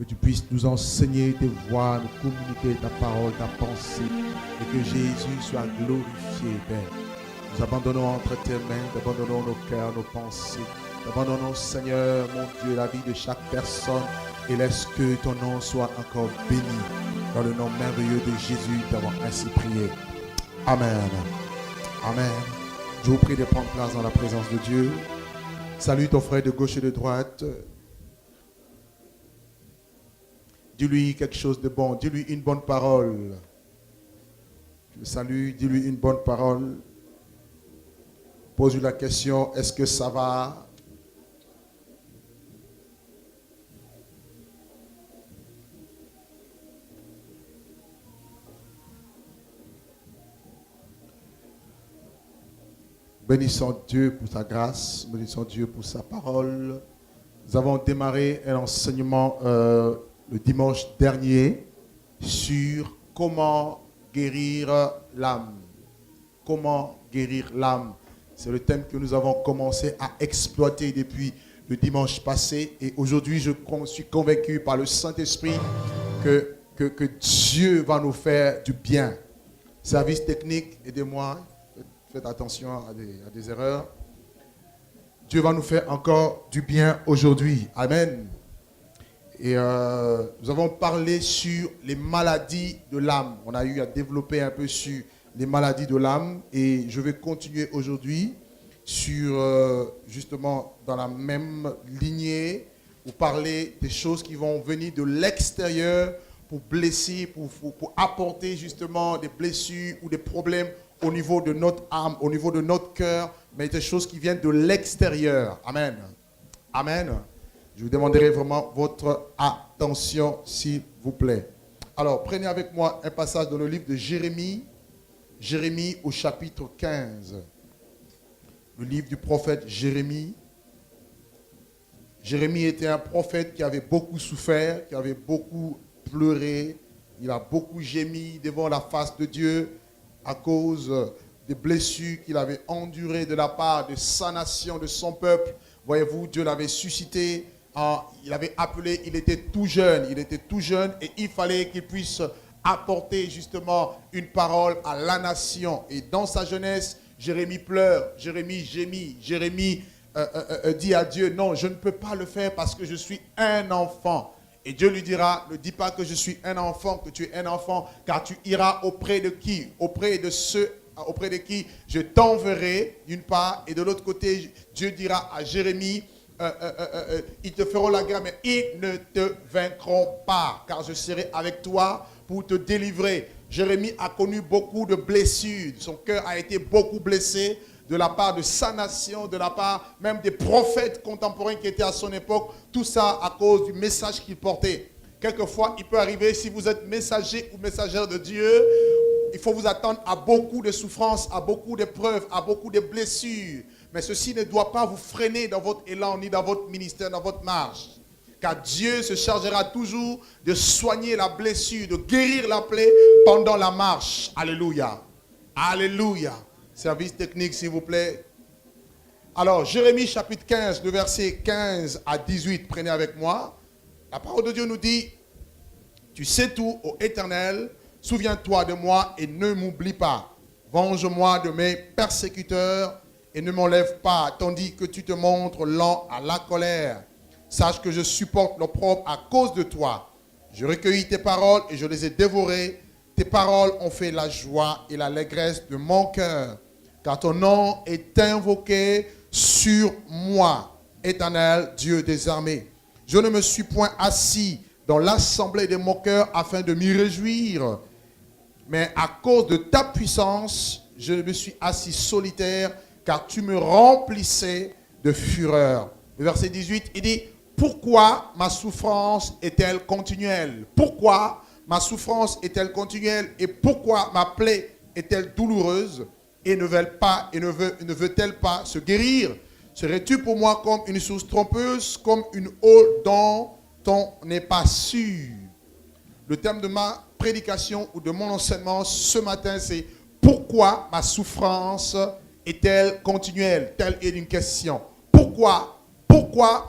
que tu puisses nous enseigner tes voies, nous communiquer ta parole, ta pensée, et que Jésus soit glorifié, Père. Nous abandonnons entre tes mains, nous abandonnons nos cœurs, nos pensées, nous abandonnons, Seigneur, mon Dieu, la vie de chaque personne, et laisse que ton nom soit encore béni. Dans le nom merveilleux de Jésus, d'avoir ainsi prié. Amen. Amen. Je vous prie de prendre place dans la présence de Dieu. Salue ton frère de gauche et de droite. Dis-lui quelque chose de bon. Dis-lui une bonne parole. Je le salue. Dis-lui une bonne parole. Pose-lui la question, est-ce que ça va? Bénissons Dieu pour sa grâce, bénissons Dieu pour sa parole. Nous avons démarré un enseignement le dimanche dernier sur comment guérir l'âme. Comment guérir l'âme. C'est le thème que nous avons commencé à exploiter depuis le dimanche passé. Et aujourd'hui, je suis convaincu par le Saint-Esprit que Dieu va nous faire du bien. Service technique, aidez-moi. Faites attention à des erreurs. Dieu va nous faire encore du bien aujourd'hui. Amen. Et nous avons parlé sur les maladies de l'âme. On a eu à développer un peu sur les maladies de l'âme. Et je vais continuer aujourd'hui sur, justement, dans la même lignée, pour parler des choses qui vont venir de l'extérieur pour blesser, pour apporter justement des blessures ou des problèmes au niveau de notre âme, au niveau de notre cœur, mais des choses qui viennent de l'extérieur. Amen. Amen. Je vous demanderai vraiment votre attention, s'il vous plaît. Alors, prenez avec moi un passage dans le livre de Jérémie, Jérémie au chapitre 15. Le livre du prophète Jérémie. Jérémie était un prophète qui avait beaucoup souffert, qui avait beaucoup pleuré. Il a beaucoup gémi devant la face de Dieu à cause des blessures qu'il avait endurées de la part de sa nation, de son peuple. Voyez-vous, Dieu l'avait suscité, il avait appelé, il était tout jeune et il fallait qu'il puisse apporter justement une parole à la nation. Et dans sa jeunesse, Jérémie pleure, Jérémie gémit, Jérémie dit à Dieu, non, je ne peux pas le faire parce que je suis un enfant. Et Dieu lui dira, ne dis pas que je suis un enfant, que tu es un enfant, car tu iras auprès de qui? Auprès de ceux auprès de qui je t'enverrai, d'une part, et de l'autre côté, Dieu dira à Jérémie, ils te feront la guerre, mais ils ne te vaincront pas, car je serai avec toi pour te délivrer. Jérémie a connu beaucoup de blessures, son cœur a été beaucoup blessé, de la part de sa nation, de la part même des prophètes contemporains qui étaient à son époque, tout ça à cause du message qu'il portait. Quelquefois, il peut arriver, si vous êtes messager ou messagère de Dieu, il faut vous attendre à beaucoup de souffrances, à beaucoup d'épreuves, à beaucoup de blessures. Mais ceci ne doit pas vous freiner dans votre élan, ni dans votre ministère, dans votre marche. Car Dieu se chargera toujours de soigner la blessure, de guérir la plaie pendant la marche. Alléluia. Alléluia. Service technique, s'il vous plaît. Alors, Jérémie chapitre 15, le verset 15 à 18, prenez avec moi. La parole de Dieu nous dit, « Tu sais tout, ô Éternel, souviens-toi de moi et ne m'oublie pas. Venge-moi de mes persécuteurs et ne m'enlève pas, tandis que tu te montres lent à la colère. Sache que je supporte l'opprobre à cause de toi. Je recueillis tes paroles et je les ai dévorées. Tes paroles ont fait la joie et l'allégresse de mon cœur, car ton nom est invoqué sur moi, Éternel, Dieu des armées. Je ne me suis point assis dans l'assemblée des moqueurs afin de m'y réjouir, mais à cause de ta puissance, je me suis assis solitaire, car tu me remplissais de fureur. Le verset 18, il dit, pourquoi ma souffrance est-elle continuelle? Pourquoi ma souffrance est-elle continuelle et pourquoi ma plaie est-elle douloureuse et ne veut-elle pas se guérir? Serais-tu pour moi comme une source trompeuse, comme une eau dont on n'est pas sûr? Le thème de ma prédication ou de mon enseignement ce matin, c'est pourquoi ma souffrance est-elle continuelle? Telle est une question. Pourquoi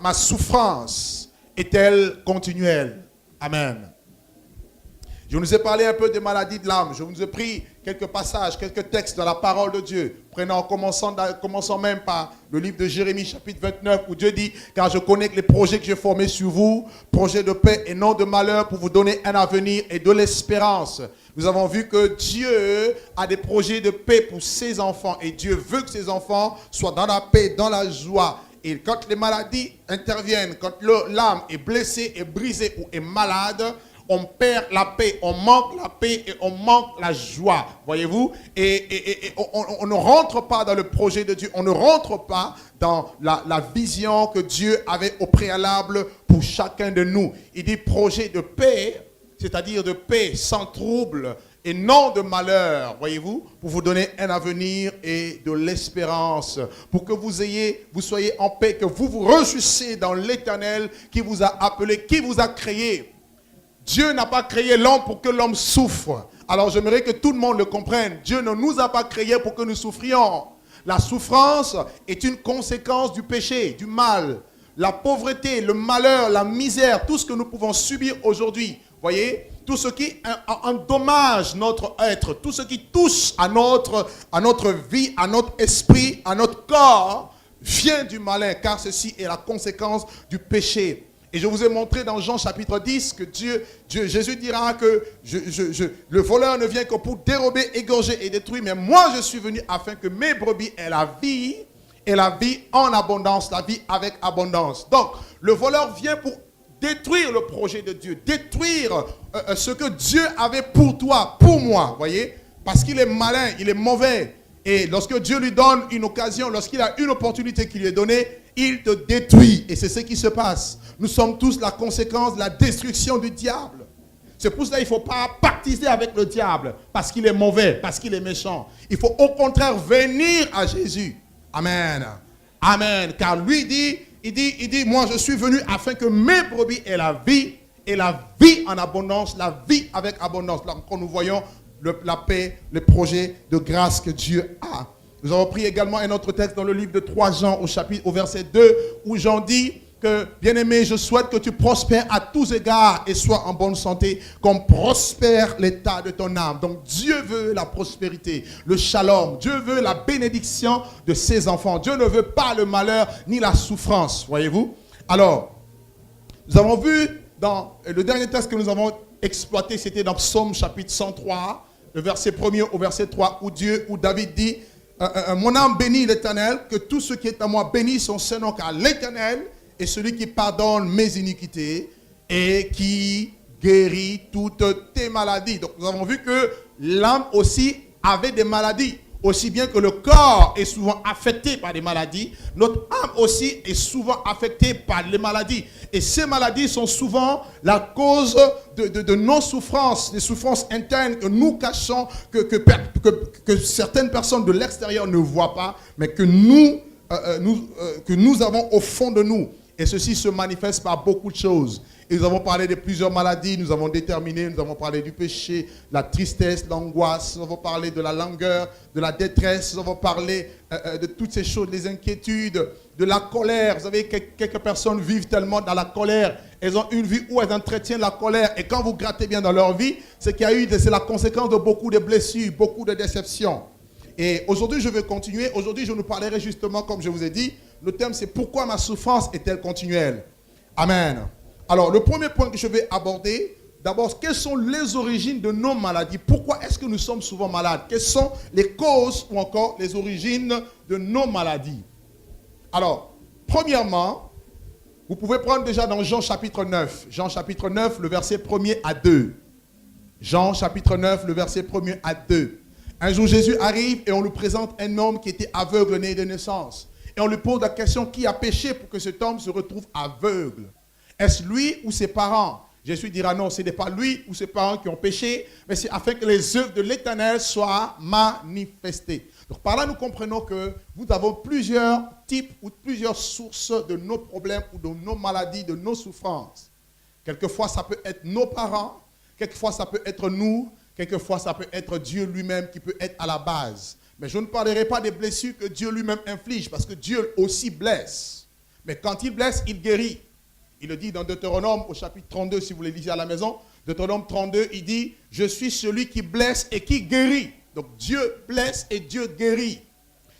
ma souffrance est-elle continuelle? Amen. Je vous ai parlé un peu des maladies de l'âme. Je vous ai pris quelques passages, quelques textes dans la parole de Dieu. Prenons commençant même par le livre de Jérémie, chapitre 29, où Dieu dit, car je connais que les projets que j'ai formés sur vous, projets de paix et non de malheur, pour vous donner un avenir et de l'espérance. Nous avons vu que Dieu a des projets de paix pour ses enfants. Et Dieu veut que ses enfants soient dans la paix, dans la joie. Et quand les maladies interviennent, quand l'âme est blessée, est brisée ou est malade, on perd la paix, on manque la paix et on manque la joie, voyez-vous. Et on ne rentre pas dans le projet de Dieu, on ne rentre pas dans la vision que Dieu avait au préalable pour chacun de nous. Il dit projet de paix, c'est-à-dire de paix sans trouble et non de malheur, voyez-vous, pour vous donner un avenir et de l'espérance, pour que vous soyez en paix, que vous vous réjouissez dans l'Éternel qui vous a appelé, qui vous a créé. Dieu n'a pas créé l'homme pour que l'homme souffre. Alors j'aimerais que tout le monde le comprenne. Dieu ne nous a pas créés pour que nous souffrions. La souffrance est une conséquence du péché, du mal. La pauvreté, le malheur, la misère, tout ce que nous pouvons subir aujourd'hui. Voyez, tout ce qui endommage notre être, tout ce qui touche à notre vie, à notre esprit, à notre corps, vient du malin, car ceci est la conséquence du péché. Et je vous ai montré dans Jean chapitre 10 que Jésus dira que le voleur ne vient que pour dérober, égorger et détruire. Mais moi, je suis venu afin que mes brebis aient la vie, et la vie en abondance, la vie avec abondance. Donc, le voleur vient pour détruire le projet de Dieu, détruire ce que Dieu avait pour toi, pour moi, voyez, parce qu'il est malin, il est mauvais. Et lorsque Dieu lui donne une occasion, lorsqu'il a une opportunité qui lui est donnée, il te détruit. Et c'est ce qui se passe. Nous sommes tous la conséquence de la destruction du diable. C'est pour cela qu'il ne faut pas pactiser avec le diable, parce qu'il est mauvais, parce qu'il est méchant. Il faut au contraire venir à Jésus. Amen. Amen. Car lui il dit, moi je suis venu afin que mes brebis aient la vie, et la vie en abondance, la vie avec abondance. Là encore nous voyons la paix, les projets de grâce que Dieu a. Nous avons pris également un autre texte dans le livre de 3 Jean au verset 2, où Jean dit que, bien-aimé, je souhaite que tu prospères à tous égards et sois en bonne santé, comme prospère l'état de ton âme. Donc Dieu veut la prospérité, le shalom. Dieu veut la bénédiction de ses enfants. Dieu ne veut pas le malheur ni la souffrance, voyez-vous. Alors, nous avons vu dans le dernier texte que nous avons exploité, c'était dans Psaume chapitre 103, le verset 1er au verset 3, où David dit, mon âme bénit l'Éternel, que tout ce qui est à moi bénit son Saint-Nom, car l'Éternel est celui qui pardonne mes iniquités et qui guérit toutes tes maladies. Donc nous avons vu que l'âme aussi avait des maladies. Aussi bien que le corps est souvent affecté par des maladies, notre âme aussi est souvent affectée par les maladies. Et ces maladies sont souvent la cause de nos souffrances, des souffrances internes que nous cachons, que certaines personnes de l'extérieur ne voient pas, mais que nous avons au fond de nous. Et ceci se manifeste par beaucoup de choses. Et nous avons parlé de plusieurs maladies, nous avons déterminé, nous avons parlé du péché, la tristesse, l'angoisse, nous avons parlé de la langueur, de la détresse, nous avons parlé de toutes ces choses, les inquiétudes, de la colère. Vous savez, quelques personnes vivent tellement dans la colère, elles ont une vie où elles entretiennent la colère. Et quand vous grattez bien dans leur vie, c'est la conséquence de beaucoup de blessures, beaucoup de déceptions. Et aujourd'hui, je vais continuer. Aujourd'hui, je nous parlerai justement, comme je vous ai dit, le thème c'est pourquoi ma souffrance est-elle continuelle? Amen. Alors, le premier point que je vais aborder, d'abord, quelles sont les origines de nos maladies? Pourquoi est-ce que nous sommes souvent malades? Quelles sont les causes ou encore les origines de nos maladies? Alors, premièrement, vous pouvez prendre déjà dans Jean chapitre 9. Jean chapitre 9, le verset 1er à 2. Jean chapitre 9, le verset 1er à 2. Un jour, Jésus arrive et on lui présente un homme qui était aveugle né de naissance. Et on lui pose la question, qui a péché pour que cet homme se retrouve aveugle? Est-ce lui ou ses parents? Jésus dira non, ce n'est pas lui ou ses parents qui ont péché, mais c'est afin que les œuvres de l'Éternel soient manifestées. Donc par là, nous comprenons que nous avons plusieurs types ou plusieurs sources de nos problèmes ou de nos maladies, de nos souffrances. Quelquefois, ça peut être nos parents, quelquefois, ça peut être nous, quelquefois, ça peut être Dieu lui-même qui peut être à la base. Mais je ne parlerai pas des blessures que Dieu lui-même inflige, parce que Dieu aussi blesse. Mais quand il blesse, il guérit. Il le dit dans Deutéronome au chapitre 32, si vous le lisez à la maison. Deutéronome 32, il dit, je suis celui qui blesse et qui guérit. Donc Dieu blesse et Dieu guérit.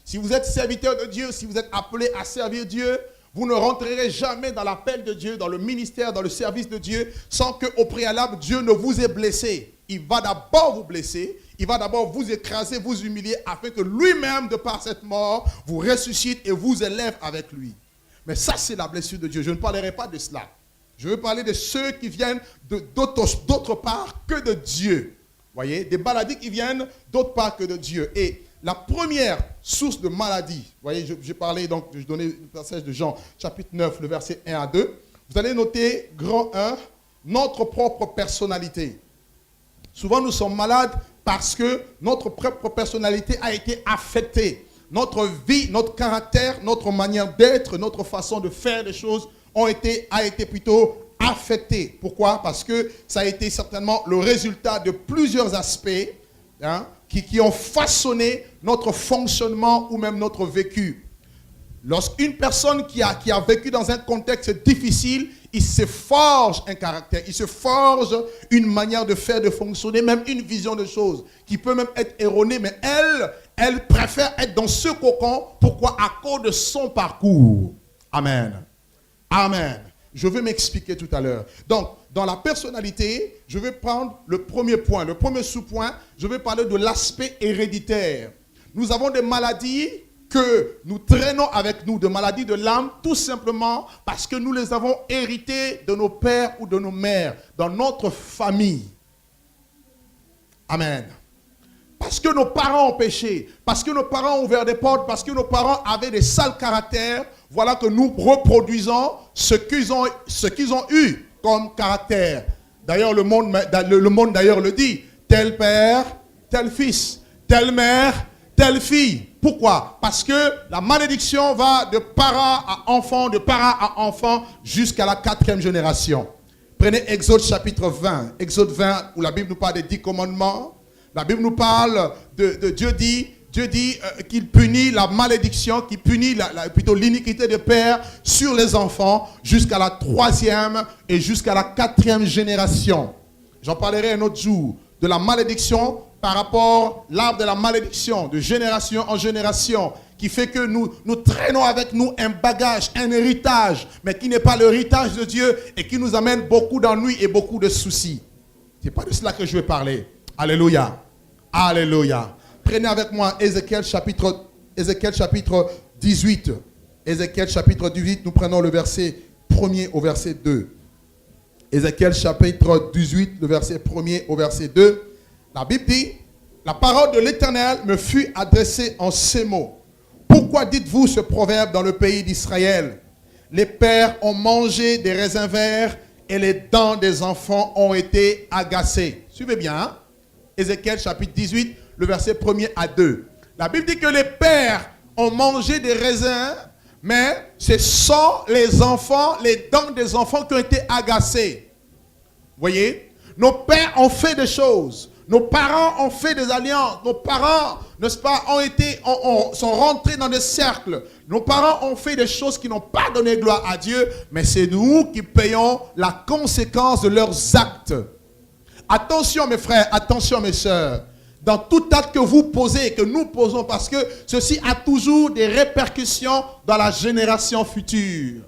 Si vous êtes serviteur de Dieu, si vous êtes appelé à servir Dieu, vous ne rentrerez jamais dans l'appel de Dieu, dans le ministère, dans le service de Dieu, sans qu'au préalable, Dieu ne vous ait blessé. Il va d'abord vous blesser, il va d'abord vous écraser, vous humilier, afin que lui-même, de par cette mort, vous ressuscite et vous élève avec lui. Mais ça, c'est la blessure de Dieu. Je ne parlerai pas de cela. Je veux parler de ceux qui viennent d'autre part que de Dieu. Vous voyez, des maladies qui viennent d'autre part que de Dieu. Et la première source de maladie, vous voyez, j'ai parlé, donc, je donnais le passage de Jean, chapitre 9, le verset 1 à 2. Vous allez noter, grand 1, notre propre personnalité. Souvent, nous sommes malades parce que notre propre personnalité a été affectée. Notre vie, notre caractère, notre manière d'être, notre façon de faire les choses a été plutôt affectée. Pourquoi? Parce que ça a été certainement le résultat de plusieurs aspects qui ont façonné notre fonctionnement ou même notre vécu. Lorsqu'une personne qui a vécu dans un contexte difficile, il se forge un caractère, il se forge une manière de faire, de fonctionner, même une vision de choses qui peut même être erronée, mais elle préfère être dans ce cocon. Pourquoi? À cause de son parcours. Amen. Amen. Je vais m'expliquer tout à l'heure. Donc, dans la personnalité, je vais prendre le premier point, le premier sous-point. Je vais parler de l'aspect héréditaire. Nous avons des maladies que nous traînons avec nous, des maladies de l'âme, tout simplement parce que nous les avons héritées de nos pères ou de nos mères, dans notre famille. Amen. Parce que nos parents ont péché, parce que nos parents ont ouvert des portes, parce que nos parents avaient des sales caractères, voilà que nous reproduisons ce qu'ils ont eu comme caractère. D'ailleurs, le monde d'ailleurs le dit. Tel père, tel fils, telle mère, telle fille. Pourquoi? Parce que la malédiction va de parent à enfant, jusqu'à la 4e génération. Prenez Exode chapitre 20. Exode 20, où la Bible nous parle des 10 commandements. La Bible nous parle de Dieu dit qu'il punit la malédiction, qu'il punit plutôt l'iniquité des pères sur les enfants jusqu'à la 3e et jusqu'à la 4e génération. J'en parlerai un autre jour de la malédiction par rapport à l'arbre de la malédiction, de génération en génération, qui fait que nous traînons avec nous un bagage, un héritage, mais qui n'est pas l'héritage de Dieu et qui nous amène beaucoup d'ennuis et beaucoup de soucis. Ce n'est pas de cela que je vais parler. Alléluia. Alléluia. Prenez avec moi Ézéchiel chapitre 18. Ézéchiel chapitre 18, nous prenons le verset 1er au verset 2. Ézéchiel chapitre 18, le verset 1er au verset 2. La Bible dit, la parole de l'Éternel me fut adressée en ces mots. Pourquoi dites-vous ce proverbe dans le pays d'Israël? Les pères ont mangé des raisins verts et les dents des enfants ont été agacées. Suivez bien, hein? Ézéchiel chapitre 18, le verset 1er à 2. La Bible dit que les pères ont mangé des raisins, mais ce sont les enfants, les dents des enfants qui ont été agacées. Vous voyez? Nos pères ont fait des choses. Nos parents ont fait des alliances. Nos parents, n'est-ce pas, sont rentrés dans des cercles. Nos parents ont fait des choses qui n'ont pas donné gloire à Dieu, mais c'est nous qui payons la conséquence de leurs actes. Attention mes frères, attention mes sœurs. Dans tout acte que vous posez et que nous posons, parce que ceci a toujours des répercussions dans la génération future.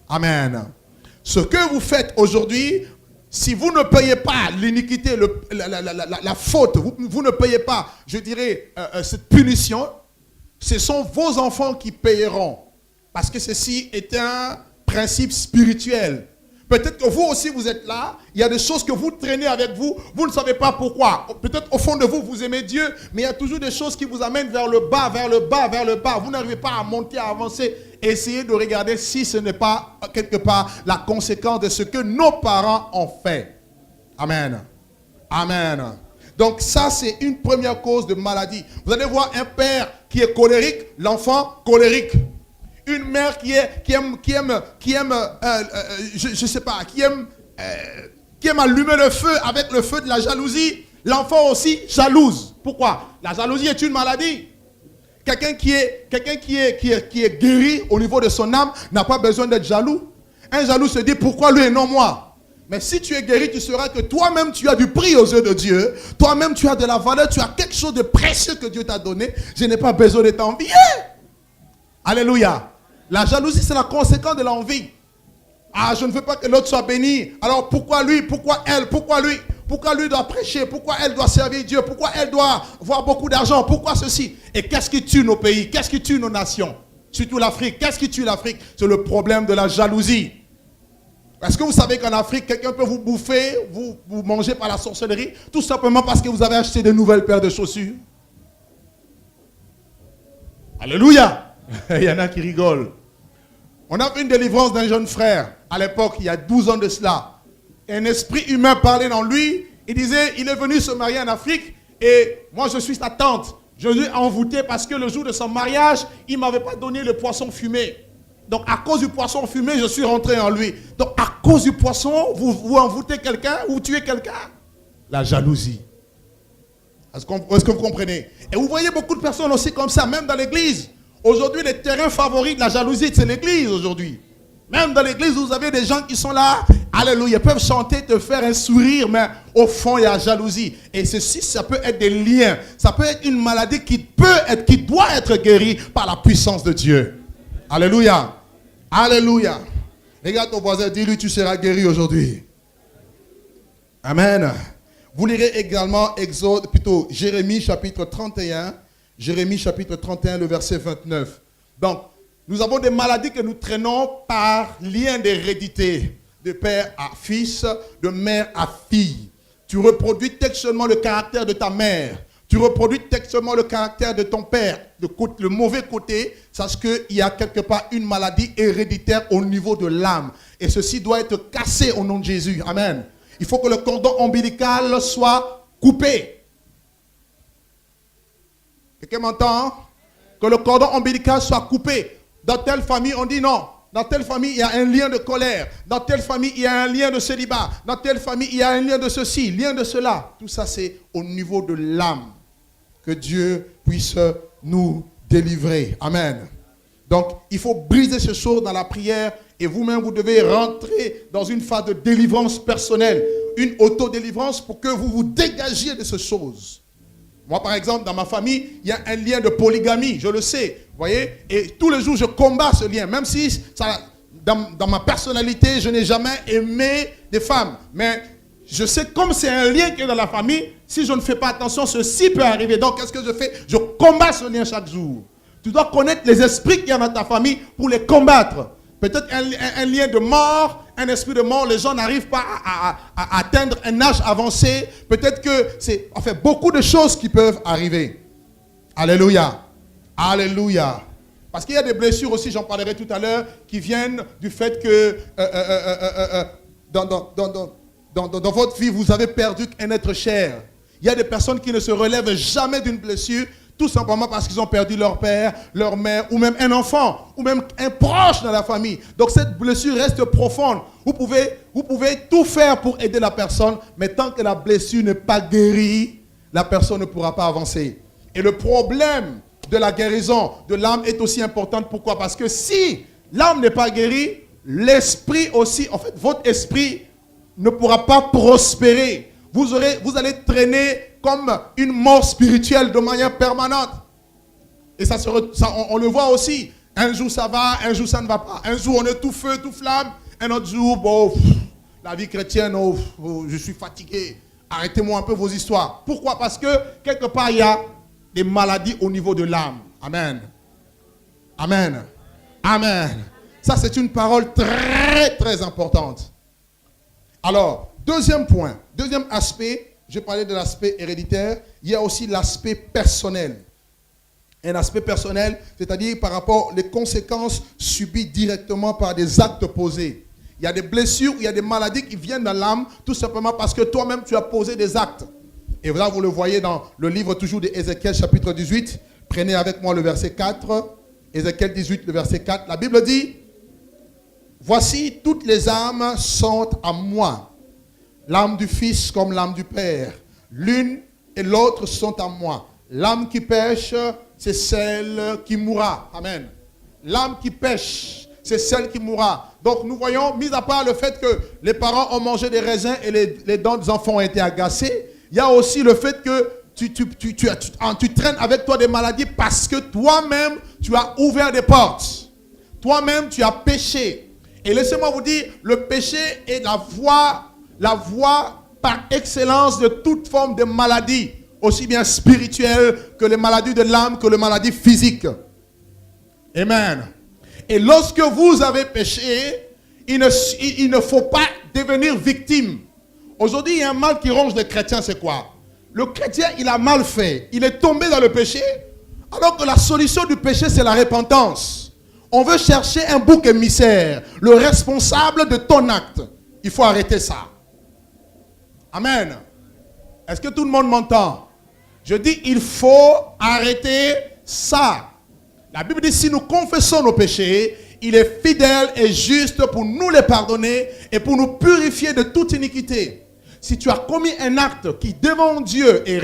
Amen. Ce que vous faites aujourd'hui, si vous ne payez pas l'iniquité, la faute, vous ne payez pas, je dirais, cette punition, ce sont vos enfants qui payeront. Parce que ceci est un principe spirituel. Peut-être que vous aussi vous êtes là, il y a des choses que vous traînez avec vous, vous ne savez pas pourquoi. Peut-être au fond de vous, vous aimez Dieu, mais il y a toujours des choses qui vous amènent vers le bas, vers le bas, vers le bas. Vous n'arrivez pas à monter, à avancer. Essayez de regarder si ce n'est pas quelque part la conséquence de ce que nos parents ont fait. Amen. Amen. Donc ça, c'est une première cause de maladie. Vous allez voir un père qui est colérique, l'enfant colérique. Une mère qui aime allumer le feu avec le feu de la jalousie, l'enfant aussi jalouse. Pourquoi? La jalousie est une maladie. Quelqu'un qui est guéri au niveau de son âme n'a pas besoin d'être jaloux. Un jaloux se dit, pourquoi lui et non moi? Mais si tu es guéri, tu sauras que toi-même, tu as du prix aux yeux de Dieu. Toi-même, tu as de la valeur, tu as quelque chose de précieux que Dieu t'a donné. Je n'ai pas besoin de t'envier. Alléluia. La jalousie, c'est la conséquence de l'envie. Ah, je ne veux pas que l'autre soit béni. Alors pourquoi lui? Pourquoi elle? Pourquoi lui? Pourquoi lui doit prêcher? Pourquoi elle doit servir Dieu? Pourquoi elle doit avoir beaucoup d'argent? Pourquoi ceci? Et qu'est-ce qui tue nos pays? Qu'est-ce qui tue nos nations? Surtout l'Afrique. Qu'est-ce qui tue l'Afrique? C'est le problème de la jalousie. Est-ce que vous savez qu'en Afrique, quelqu'un peut vous bouffer, vous manger par la sorcellerie, tout simplement parce que vous avez acheté de nouvelles paires de chaussures? Alléluia! Il y en a qui rigolent. On a fait une délivrance d'un jeune frère, à l'époque, il y a 12 ans de cela. Un esprit humain parlait dans lui. Il disait, il est venu se marier en Afrique et moi je suis sa tante. Je lui ai envoûté parce que le jour de son mariage, il ne m'avait pas donné le poisson fumé. Donc à cause du poisson fumé, je suis rentré en lui. Donc à cause du poisson, vous envoûtez quelqu'un, vous tuez quelqu'un. La jalousie. Est-ce que vous comprenez? Et vous voyez beaucoup de personnes aussi comme ça, même dans l'église. Aujourd'hui, les terrains favoris de la jalousie, c'est l'église aujourd'hui. Même dans l'église, vous avez des gens qui sont là, alléluia, ils peuvent chanter, te faire un sourire, mais au fond, il y a jalousie. Et ceci, ça peut être des liens. Ça peut être une maladie qui doit être guérie par la puissance de Dieu. Alléluia. Alléluia. Regarde ton voisin, dis-lui, tu seras guéri aujourd'hui. Amen. Vous lirez également Jérémie chapitre 31. Jérémie chapitre 31, le verset 29. Donc, nous avons des maladies que nous traînons par lien d'hérédité, de père à fils, de mère à fille. Tu reproduis textuellement le caractère de ta mère. Tu reproduis textuellement le caractère de ton père. Le mauvais côté, sache qu'il y a quelque part une maladie héréditaire au niveau de l'âme. Et ceci doit être cassé au nom de Jésus. Amen. Il faut que le cordon ombilical soit coupé. Quelqu'un m'entend? Que le cordon ombilical soit coupé. Dans telle famille, on dit non. Dans telle famille, il y a un lien de colère. Dans telle famille, il y a un lien de célibat. Dans telle famille, il y a un lien de ceci, lien de cela. Tout ça, c'est au niveau de l'âme. Que Dieu puisse nous délivrer. Amen. Donc, il faut briser ces choses dans la prière. Et vous-même, vous devez rentrer dans une phase de délivrance personnelle. Une autodélivrance pour que vous vous dégagiez de ces choses. Moi, par exemple, dans ma famille, il y a un lien de polygamie, je le sais, vous voyez. Et tous les jours, je combats ce lien, même si dans ma personnalité, je n'ai jamais aimé des femmes. Mais je sais, comme c'est un lien qui est dans la famille, si je ne fais pas attention, ceci peut arriver. Donc, qu'est-ce que je fais? Je combats ce lien chaque jour. Tu dois connaître les esprits qu'il y a dans ta famille pour les combattre. Peut-être un lien de mort, un esprit de mort, les gens n'arrivent pas à atteindre un âge avancé. Peut-être que c'est beaucoup de choses qui peuvent arriver. Alléluia. Alléluia. Parce qu'il y a des blessures aussi, j'en parlerai tout à l'heure, qui viennent du fait que dans votre vie, vous avez perdu un être cher. Il y a des personnes qui ne se relèvent jamais d'une blessure, tout simplement parce qu'ils ont perdu leur père, leur mère, ou même un enfant, ou même un proche dans la famille. Donc cette blessure reste profonde. Vous pouvez tout faire pour aider la personne, mais tant que la blessure n'est pas guérie, la personne ne pourra pas avancer. Et le problème de la guérison de l'âme est aussi important. Pourquoi? Parce que si l'âme n'est pas guérie, l'esprit aussi, en fait, votre esprit ne pourra pas prospérer. Vous allez traîner comme une mort spirituelle de manière permanente. Et on le voit aussi. Un jour ça va, un jour ça ne va pas. Un jour on est tout feu, tout flamme. Un autre jour, bon, la vie chrétienne, je suis fatigué. Arrêtez-moi un peu vos histoires. Pourquoi? Parce que quelque part il y a des maladies au niveau de l'âme. Amen. Amen. Amen. Ça c'est une parole très très importante. Alors, deuxième point, deuxième aspect. Je parlais de l'aspect héréditaire. Il y a aussi l'aspect personnel. Un aspect personnel, c'est-à-dire par rapport aux conséquences subies directement par des actes posés. Il y a des blessures, il y a des maladies qui viennent dans l'âme, tout simplement parce que toi-même, tu as posé des actes. Et là, vous le voyez dans le livre toujours d'Ézéchiel, chapitre 18. Prenez avec moi le verset 4. Ézéchiel 18, le verset 4. La Bible dit, « Voici, toutes les âmes sont à moi. L'âme du Fils comme l'âme du Père. L'une et l'autre sont à moi. L'âme qui pêche, c'est celle qui mourra. » Amen. L'âme qui pêche, c'est celle qui mourra. Donc nous voyons, mis à part le fait que les parents ont mangé des raisins et les dents des enfants ont été agacées, il y a aussi le fait que tu traînes avec toi des maladies parce que toi-même, tu as ouvert des portes. Toi-même, tu as péché. Et laissez-moi vous dire, le péché est la voie par excellence de toute forme de maladie, aussi bien spirituelle que les maladies de l'âme, que les maladies physiques. Amen. Et lorsque vous avez péché, il ne faut pas devenir victime. Aujourd'hui, il y a un mal qui ronge les chrétiens, c'est quoi? Le chrétien, il a mal fait. Il est tombé dans le péché, alors que la solution du péché, c'est la repentance. On veut chercher un bouc émissaire, le responsable de ton acte. Il faut arrêter ça. Amen. Est-ce que tout le monde m'entend? Je dis, il faut arrêter ça. La Bible dit, si nous confessons nos péchés, il est fidèle et juste pour nous les pardonner et pour nous purifier de toute iniquité. Si tu as commis un acte qui devant Dieu est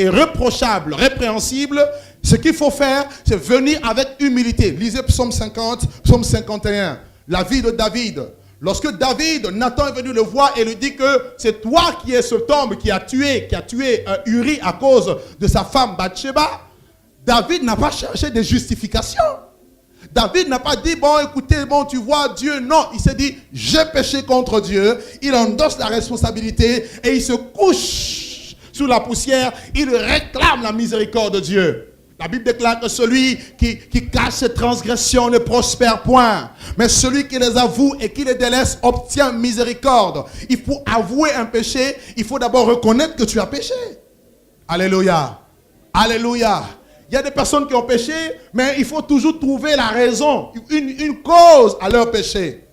reprochable, répréhensible, ce qu'il faut faire, c'est venir avec humilité. Lisez Psaume 50, Psaume 51, la vie de David. Lorsque David, Nathan est venu le voir et lui dit que c'est toi qui es cet homme qui a tué Uri à cause de sa femme Bathsheba, David n'a pas cherché de justification. David n'a pas dit, bon écoutez, bon tu vois Dieu. Non, il s'est dit, j'ai péché contre Dieu. Il endosse la responsabilité et il se couche sous la poussière. Il réclame la miséricorde de Dieu. La Bible déclare que celui qui cache ses transgressions ne prospère point. Mais celui qui les avoue et qui les délaisse obtient miséricorde. Il faut avouer un péché. Il faut d'abord reconnaître que tu as péché. Alléluia. Alléluia. Il y a des personnes qui ont péché, mais il faut toujours trouver la raison, une cause à leur péché.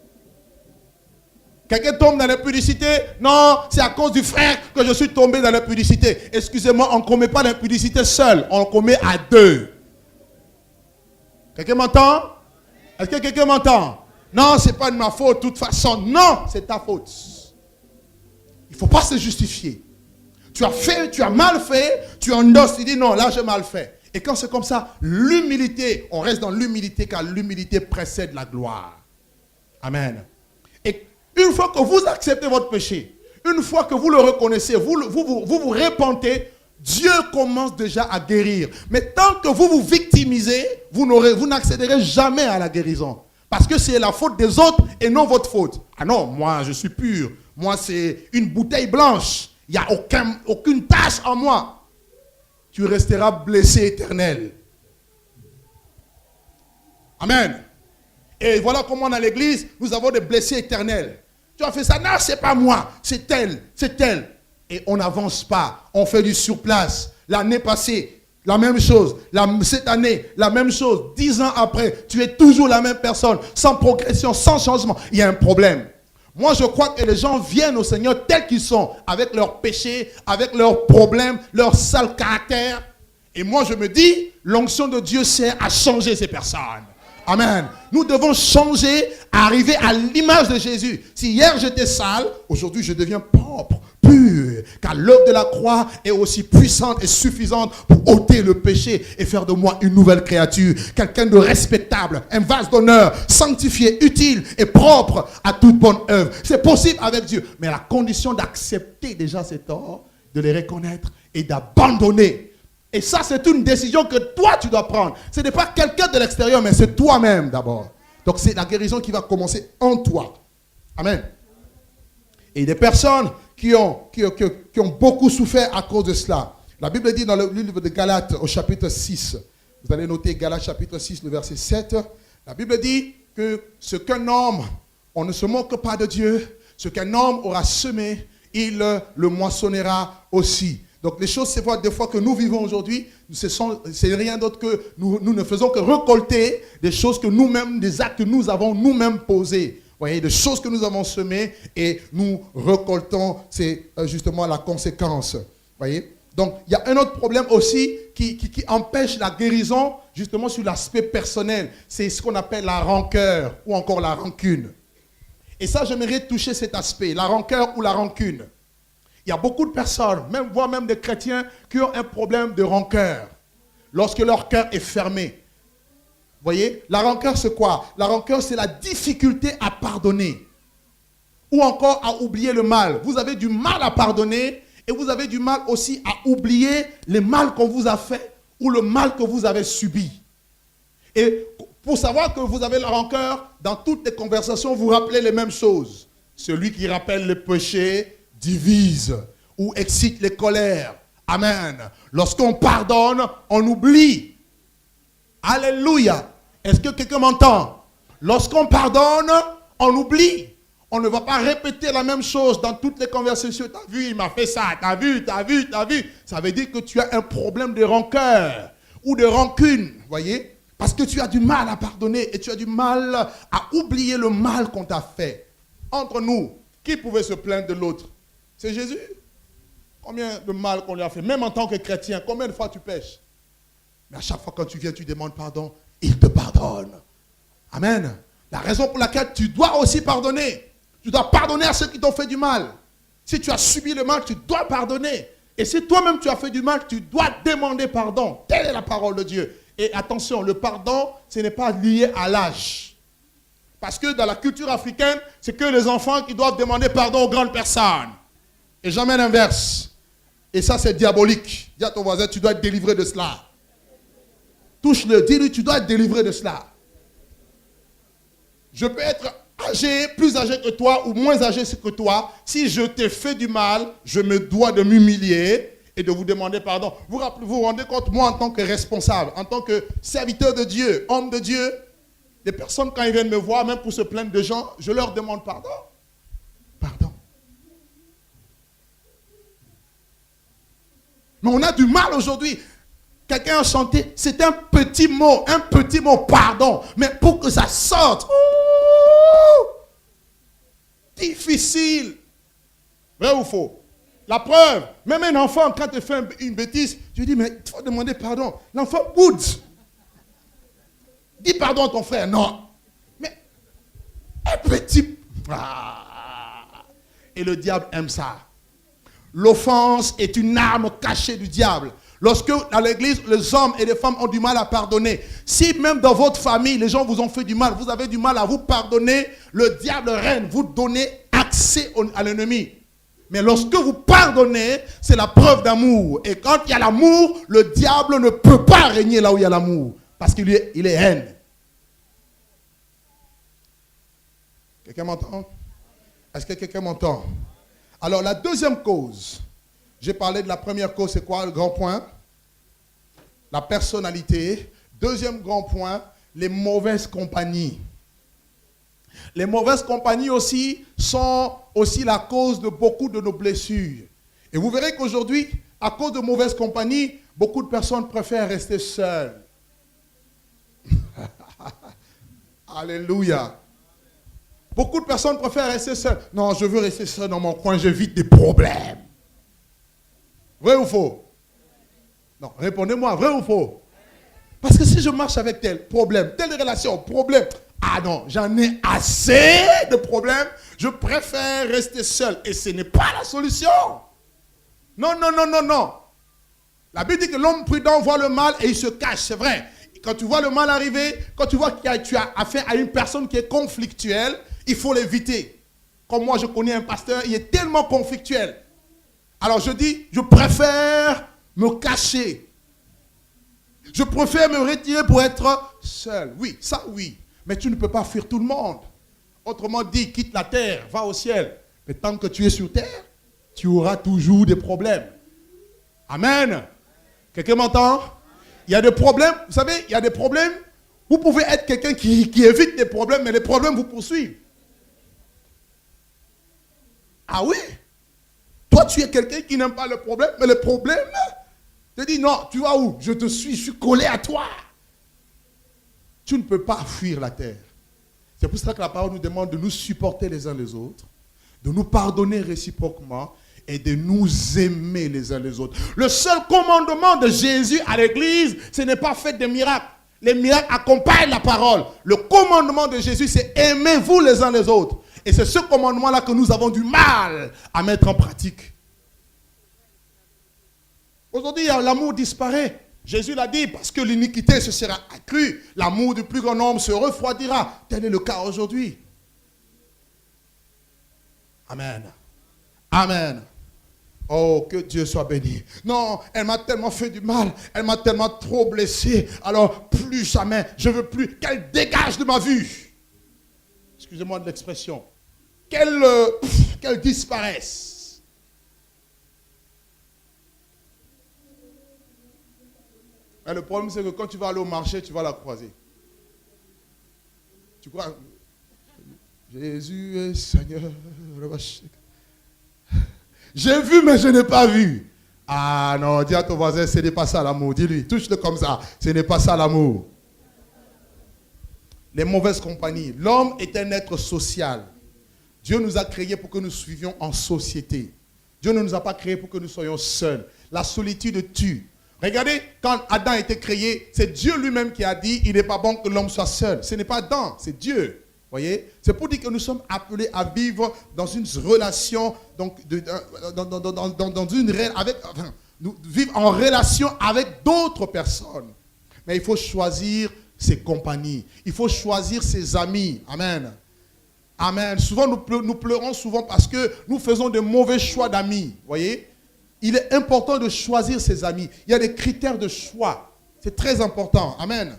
Quelqu'un tombe dans l'impudicité. Non, c'est à cause du frère que je suis tombé dans l'impudicité. Excusez-moi, on ne commet pas l'impudicité seul, on commet à deux. Quelqu'un m'entend? Est-ce que quelqu'un m'entend? Non, ce n'est pas de ma faute, de toute façon. Non, c'est ta faute. Il ne faut pas se justifier. Tu as mal fait, tu endosses, tu dis non, là j'ai mal fait. Et quand c'est comme ça, l'humilité, on reste dans l'humilité car l'humilité précède la gloire. Amen. Et une fois que vous acceptez votre péché, une fois que vous le reconnaissez, vous vous repentez, Dieu commence déjà à guérir. Mais tant que vous vous victimisez, vous n'accéderez jamais à la guérison. Parce que c'est la faute des autres et non votre faute. Ah non, moi je suis pur. Moi c'est une bouteille blanche. Il n'y a aucune tache en moi. Tu resteras blessé éternel. Amen. Et voilà comment dans l'église, nous avons des blessés éternels. Tu as fait ça, non, c'est pas moi, c'est elle, c'est elle. Et on n'avance pas, on fait du surplace. L'année passée, la même chose. Cette année, la même chose. 10 ans après, tu es toujours la même personne, sans progression, sans changement. Il y a un problème. Moi, je crois que les gens viennent au Seigneur tels qu'ils sont, avec leurs péchés, avec leurs problèmes, leur sale caractère. Et moi, je me dis, l'onction de Dieu sert à changer ces personnes. Amen. Nous devons changer, arriver à l'image de Jésus. Si hier j'étais sale, aujourd'hui je deviens propre, pur. Car l'œuvre de la croix est aussi puissante et suffisante pour ôter le péché et faire de moi une nouvelle créature. Quelqu'un de respectable, un vase d'honneur, sanctifié, utile et propre à toute bonne œuvre. C'est possible avec Dieu. Mais à la condition d'accepter déjà ces torts, de les reconnaître et d'abandonner. Et ça, c'est une décision que toi, tu dois prendre. Ce n'est pas quelqu'un de l'extérieur, mais c'est toi-même d'abord. Donc, c'est la guérison qui va commencer en toi. Amen. Et des personnes qui ont beaucoup souffert à cause de cela. La Bible dit dans le livre de Galates, au chapitre 6, vous allez noter Galates chapitre 6, le verset 7. La Bible dit que ce qu'un homme, on ne se moque pas de Dieu, ce qu'un homme aura semé, il le moissonnera aussi. Donc les choses, c'est des fois que nous vivons aujourd'hui, c'est rien d'autre que nous ne faisons que récolter des choses que nous-mêmes, des actes que nous avons nous-mêmes posés. Vous voyez, des choses que nous avons semées et nous récoltons, c'est justement la conséquence. Vous voyez? Donc il y a un autre problème aussi qui empêche la guérison, justement sur l'aspect personnel. C'est ce qu'on appelle la rancœur ou encore la rancune. Et ça, j'aimerais toucher cet aspect, la rancœur ou la rancune. Il y a beaucoup de personnes, voire même des chrétiens, qui ont un problème de rancœur lorsque leur cœur est fermé. Voyez, la rancœur c'est quoi? La rancœur c'est la difficulté à pardonner. Ou encore à oublier le mal. Vous avez du mal à pardonner et vous avez du mal aussi à oublier le mal qu'on vous a fait ou le mal que vous avez subi. Et pour savoir que vous avez la rancœur, dans toutes les conversations, vous rappelez les mêmes choses. Celui qui rappelle le péché divise ou excite les colères. Amen. Lorsqu'on pardonne, on oublie. Alléluia. Est-ce que quelqu'un m'entend? Lorsqu'on pardonne, on oublie. On ne va pas répéter la même chose dans toutes les conversations. T'as vu, il m'a fait ça. T'as vu. Ça veut dire que tu as un problème de rancœur ou de rancune. Voyez? Parce que tu as du mal à pardonner et tu as du mal à oublier le mal qu'on t'a fait. Entre nous, qui pouvait se plaindre de l'autre? C'est Jésus. Combien de mal qu'on lui a fait? Même en tant que chrétien, combien de fois tu pêches? Mais à chaque fois quand tu viens, tu demandes pardon, il te pardonne. Amen. La raison pour laquelle tu dois aussi pardonner. Tu dois pardonner à ceux qui t'ont fait du mal. Si tu as subi le mal, tu dois pardonner. Et si toi-même tu as fait du mal, tu dois demander pardon. Telle est la parole de Dieu. Et attention, le pardon, ce n'est pas lié à l'âge. Parce que dans la culture africaine, c'est que les enfants qui doivent demander pardon aux grandes personnes. Et jamais l'inverse. Et ça, c'est diabolique. Dis à ton voisin, tu dois être délivré de cela. Touche-le, dis-lui, tu dois être délivré de cela. Je peux être âgé, plus âgé que toi ou moins âgé que toi. Si je t'ai fait du mal, je me dois de m'humilier et de vous demander pardon. Vous vous rendez compte, moi en tant que responsable, en tant que serviteur de Dieu, homme de Dieu, les personnes quand ils viennent me voir, même pour se plaindre de gens, je leur demande pardon. Pardon. Mais on a du mal aujourd'hui. Quelqu'un a chanté, c'est un petit mot, pardon. Mais pour que ça sorte, difficile. Vrai ou faux? La preuve, même un enfant, quand il fait une bêtise, je dis, mais il faut demander pardon. L'enfant boude. Dis pardon à ton frère. Non. Mais un petit... Et le diable aime ça. L'offense est une arme cachée du diable. Lorsque dans l'église, les hommes et les femmes ont du mal à pardonner, si même dans votre famille, les gens vous ont fait du mal, vous avez du mal à vous pardonner, le diable règne, vous donnez accès à l'ennemi. Mais lorsque vous pardonnez, c'est la preuve d'amour. Et quand il y a l'amour, le diable ne peut pas régner là où il y a l'amour. Parce qu'il est haine. Quelqu'un m'entend? Est-ce que quelqu'un m'entend? Alors la deuxième cause, j'ai parlé de la première cause, c'est quoi le grand point? La personnalité. Deuxième grand point, les mauvaises compagnies. Les mauvaises compagnies aussi sont aussi la cause de beaucoup de nos blessures. Et vous verrez qu'aujourd'hui, à cause de mauvaises compagnies, beaucoup de personnes préfèrent rester seules. Alléluia. Beaucoup de personnes préfèrent rester seules. Non, je veux rester seul dans mon coin, j'évite des problèmes. Vrai ou faux? Non, répondez-moi, vrai ou faux? Parce que si je marche avec tel problème, telle relation, problème, ah non, j'en ai assez de problèmes, je préfère rester seul. Et ce n'est pas la solution. Non, non, non, non, non. La Bible dit que l'homme prudent voit le mal et il se cache, c'est vrai. Quand tu vois le mal arriver, quand tu vois que tu as affaire à une personne qui est conflictuelle, il faut l'éviter. Comme moi, je connais un pasteur, il est tellement conflictuel. Alors je dis, je préfère me cacher. Je préfère me retirer pour être seul. Oui, ça oui. Mais tu ne peux pas fuir tout le monde. Autrement dit, quitte la terre, va au ciel. Mais tant que tu es sur terre, tu auras toujours des problèmes. Amen. Quelqu'un m'entend? Il y a des problèmes, vous savez, il y a des problèmes. Vous pouvez être quelqu'un qui évite des problèmes, mais les problèmes vous poursuivent. Ah oui? Toi, tu es quelqu'un qui n'aime pas le problème, mais le problème te dit non, tu vas où? Je te suis, je suis collé à toi. Tu ne peux pas fuir la terre. C'est pour ça que la parole nous demande de nous supporter les uns les autres, de nous pardonner réciproquement et de nous aimer les uns les autres. Le seul commandement de Jésus à l'église, ce n'est pas fait de miracles. Les miracles accompagnent la parole. Le commandement de Jésus, c'est aimez-vous les uns les autres. Et c'est ce commandement-là que nous avons du mal à mettre en pratique. Aujourd'hui, l'amour disparaît. Jésus l'a dit, parce que l'iniquité se sera accrue, l'amour du plus grand nombre se refroidira. Tel est le cas aujourd'hui. Amen. Amen. Oh, que Dieu soit béni. Non, elle m'a tellement fait du mal, elle m'a tellement trop blessé. Alors, plus jamais, je ne veux plus qu'elle dégage de ma vue. Excusez-moi de l'expression. Qu'elle disparaisse. Mais le problème, c'est que quand tu vas aller au marché, tu vas la croiser. Tu crois, Jésus est Seigneur. J'ai vu, mais je n'ai pas vu. Ah non, dis à ton voisin, ce n'est pas ça l'amour. Dis-lui, touche-le comme ça. Ce n'est pas ça l'amour. Les mauvaises compagnies. L'homme est un être social. Dieu nous a créés pour que nous suivions en société. Dieu ne nous a pas créés pour que nous soyons seuls. La solitude tue. Regardez, quand Adam a été créé, c'est Dieu lui-même qui a dit, il n'est pas bon que l'homme soit seul. Ce n'est pas Adam, c'est Dieu. Voyez, c'est pour dire que nous sommes appelés à vivre dans une relation, donc nous vivre en relation avec d'autres personnes. Mais il faut choisir ses compagnies. Il faut choisir ses amis. Amen. Amen. Souvent, nous pleurons souvent parce que nous faisons de mauvais choix d'amis. Voyez, il est important de choisir ses amis. Il y a des critères de choix. C'est très important. Amen.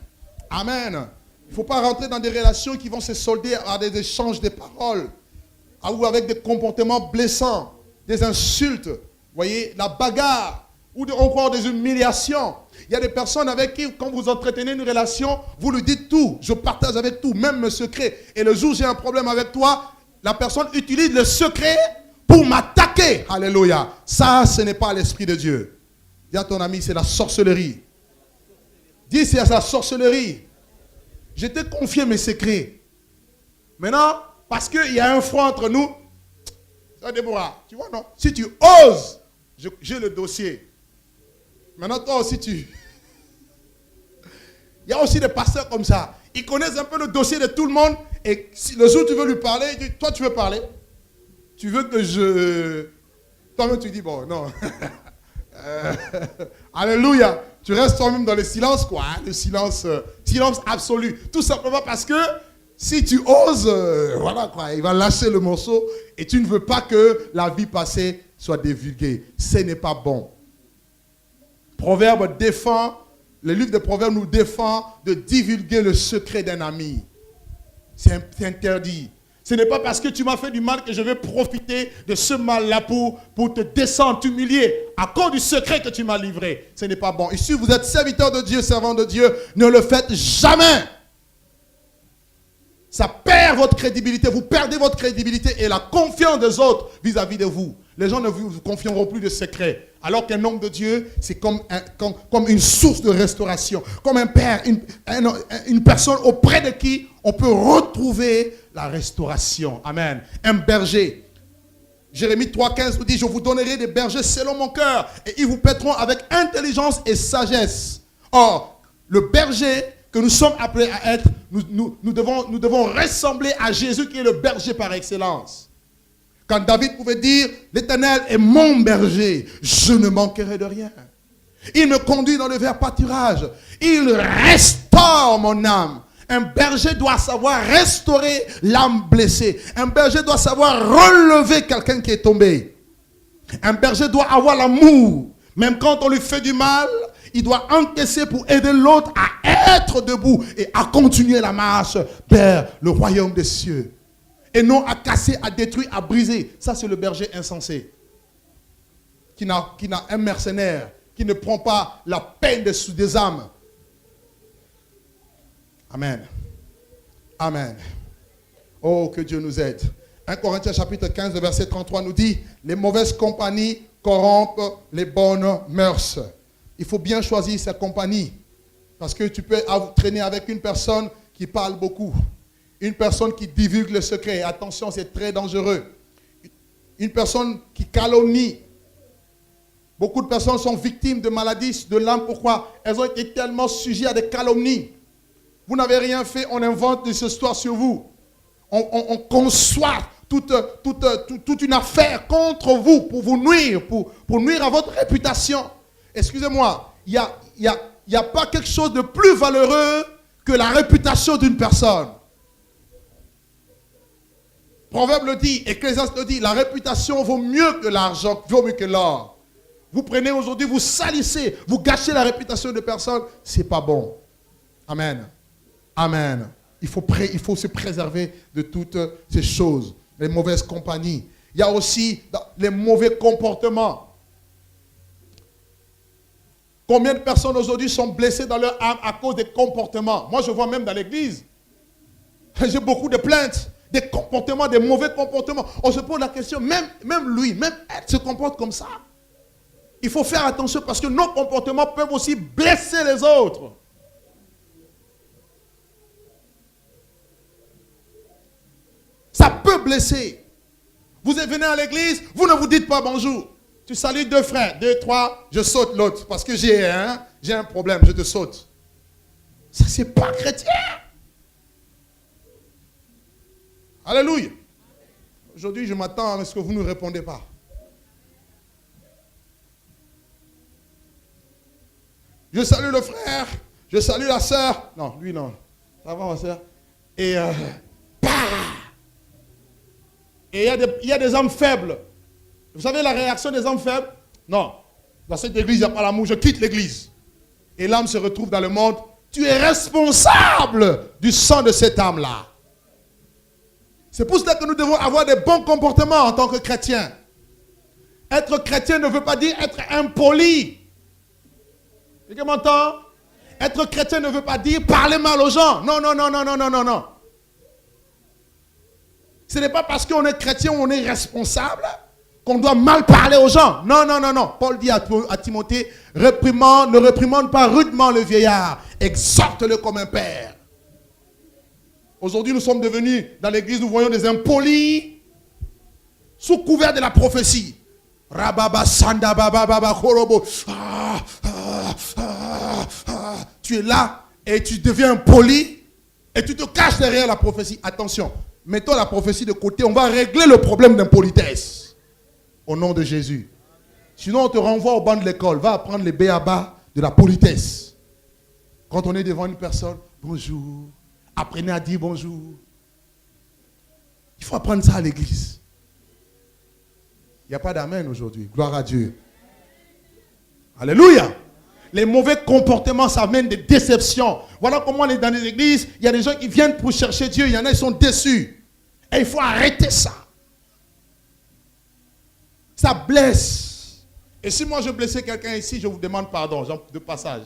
Amen. Il ne faut pas rentrer dans des relations qui vont se solder à des échanges de paroles ou avec des comportements blessants, des insultes, voyez, la bagarre ou encore des humiliations. Il y a des personnes avec qui, quand vous entretenez une relation, vous lui dites tout. Je partage avec tout, même mes secrets. Et le jour où j'ai un problème avec toi, la personne utilise le secret pour m'attaquer. Alléluia. Ça, ce n'est pas l'esprit de Dieu. Dis à ton ami, c'est la sorcellerie. Dis, c'est la sorcellerie. Je t'ai confié mes secrets. Maintenant, parce qu'il y a un front entre nous, ça Déborah, tu vois, non? Si tu oses, j'ai le dossier. Maintenant, toi aussi, il y a aussi des pasteurs comme ça. Ils connaissent un peu le dossier de tout le monde. Et si le jour où tu veux lui parler, il dit, toi, tu veux parler? Tu veux que je... Toi-même, tu dis, bon, non. Alléluia. Tu restes toi-même dans le silence, quoi. Hein? Le silence absolu. Tout simplement parce que si tu oses, voilà quoi, il va lâcher le morceau et tu ne veux pas que la vie passée soit divulguée. Ce n'est pas bon. Le livre de Proverbes nous défend de divulguer le secret d'un ami. C'est interdit. Ce n'est pas parce que tu m'as fait du mal que je vais profiter de ce mal-là pour te descendre, t'humilier à cause du secret que tu m'as livré. Ce n'est pas bon. Et si vous êtes serviteur de Dieu, servant de Dieu, ne le faites jamais. Ça perd votre crédibilité. Vous perdez votre crédibilité et la confiance des autres vis-à-vis de vous. Les gens ne vous confieront plus de secrets. Alors qu'un homme de Dieu, c'est comme une source de restauration. Comme un père, une personne auprès de qui on peut retrouver la restauration. Amen. Un berger. Jérémie 3,15 nous dit, je vous donnerai des bergers selon mon cœur et ils vous paîtront avec intelligence et sagesse. Or, le berger que nous sommes appelés à être, nous devons ressembler à Jésus qui est le berger par excellence. Quand David pouvait dire, l'Éternel est mon berger, je ne manquerai de rien. Il me conduit dans le vert pâturage. Il restaure mon âme. Un berger doit savoir restaurer l'âme blessée. Un berger doit savoir relever quelqu'un qui est tombé. Un berger doit avoir l'amour. Même quand on lui fait du mal, il doit encaisser pour aider l'autre à être debout et à continuer la marche vers le royaume des cieux. Et non à casser, à détruire, à briser. Ça, c'est le berger insensé. Qui n'a un mercenaire, qui ne prend pas la peine des âmes. Amen. Amen. Oh, que Dieu nous aide. 1 Corinthiens chapitre 15, verset 33 nous dit, les mauvaises compagnies corrompent les bonnes mœurs. Il faut bien choisir sa compagnie. Parce que tu peux traîner avec une personne qui parle beaucoup. Une personne qui divulgue le secret. Attention, c'est très dangereux. Une personne qui calomnie. Beaucoup de personnes sont victimes de maladies de l'âme. Pourquoi? Elles ont été tellement sujettes à des calomnies. Vous n'avez rien fait, on invente des histoires sur vous. On conçoit toute une affaire contre vous pour vous nuire, pour nuire à votre réputation. Excusez-moi, il y a il n'y a pas quelque chose de plus valeureux que la réputation d'une personne. Proverbe le dit, Ecclésiaste le dit, la réputation vaut mieux que l'argent, vaut mieux que l'or. Vous prenez aujourd'hui, vous salissez, vous gâchez la réputation de personne, c'est pas bon. Amen. Amen. Il faut se préserver de toutes ces choses, les mauvaises compagnies. Il y a aussi les mauvais comportements. Combien de personnes aujourd'hui sont blessées dans leur âme à cause des comportements? Moi, je vois même dans l'église, j'ai beaucoup de plaintes. Des comportements, des mauvais comportements. On se pose la question, même lui, même elle se comporte comme ça. Il faut faire attention parce que nos comportements peuvent aussi blesser les autres. Ça peut blesser. Vous venez à l'église, vous ne vous dites pas bonjour. Tu salues deux frères, deux, trois, je saute l'autre parce que j'ai un problème, je te saute. Ça, c'est pas chrétien. Alléluia. Aujourd'hui, je m'attends à ce que vous ne répondez pas. Je salue le frère, je salue la sœur. Non, lui non. Ça va ma sœur. Et il y a des hommes faibles. Vous savez la réaction des hommes faibles? Non. Dans cette église, il n'y a pas l'amour. Je quitte l'église. Et l'âme se retrouve dans le monde. Tu es responsable du sang de cette âme-là. C'est pour cela que nous devons avoir des bons comportements en tant que chrétiens. Être chrétien ne veut pas dire être impoli. Quelqu'un m'entend? Être chrétien ne veut pas dire parler mal aux gens. Non, non, non, non, non, non, non, non. Ce n'est pas parce qu'on est chrétien ou on est responsable qu'on doit mal parler aux gens. Non, non, non, non. Paul dit à Timothée, ne réprimande pas rudement le vieillard. Exhorte-le comme un père. Aujourd'hui, nous sommes devenus, dans l'église, nous voyons des impolis sous couvert de la prophétie. Rababa, sanda, baba, korobo. Tu es là et tu deviens impoli et tu te caches derrière la prophétie. Attention, mettons la prophétie de côté, on va régler le problème d'impolitesse. Au nom de Jésus. Sinon, on te renvoie au banc de l'école. Va apprendre les béabas de la politesse. Quand on est devant une personne, bonjour. Apprenez à dire bonjour. Il faut apprendre ça à l'église. Il n'y a pas d'amen aujourd'hui. Gloire à Dieu. Alléluia. Les mauvais comportements, ça amène des déceptions. Voilà comment on est dans les églises. Il y a des gens qui viennent pour chercher Dieu. Il y en a qui sont déçus. Et il faut arrêter ça. Ça blesse. Et si moi je blessais quelqu'un ici, je vous demande pardon, genre de passage.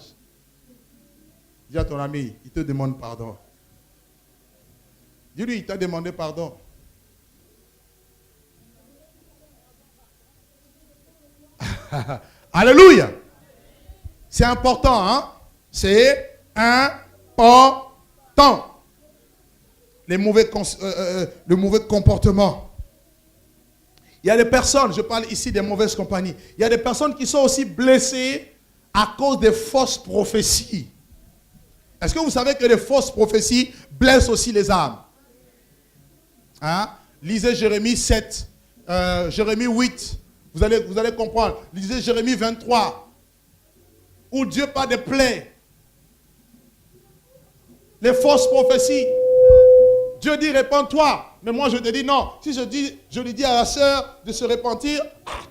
Dis à ton ami, il te demande pardon. Dis-lui, il t'a demandé pardon. Alléluia. C'est important, hein? C'est important. Le mauvais comportement. Il y a des personnes, je parle ici des mauvaises compagnies, il y a des personnes qui sont aussi blessées à cause des fausses prophéties. Est-ce que vous savez que les fausses prophéties blessent aussi les âmes? Hein? Lisez Jérémie 7, Jérémie 8, vous allez comprendre. Lisez Jérémie 23, où Dieu parle des plaies. Les fausses prophéties. Dieu dit répands-toi. Mais moi je te dis non. Si je lui dis à la sœur de se repentir,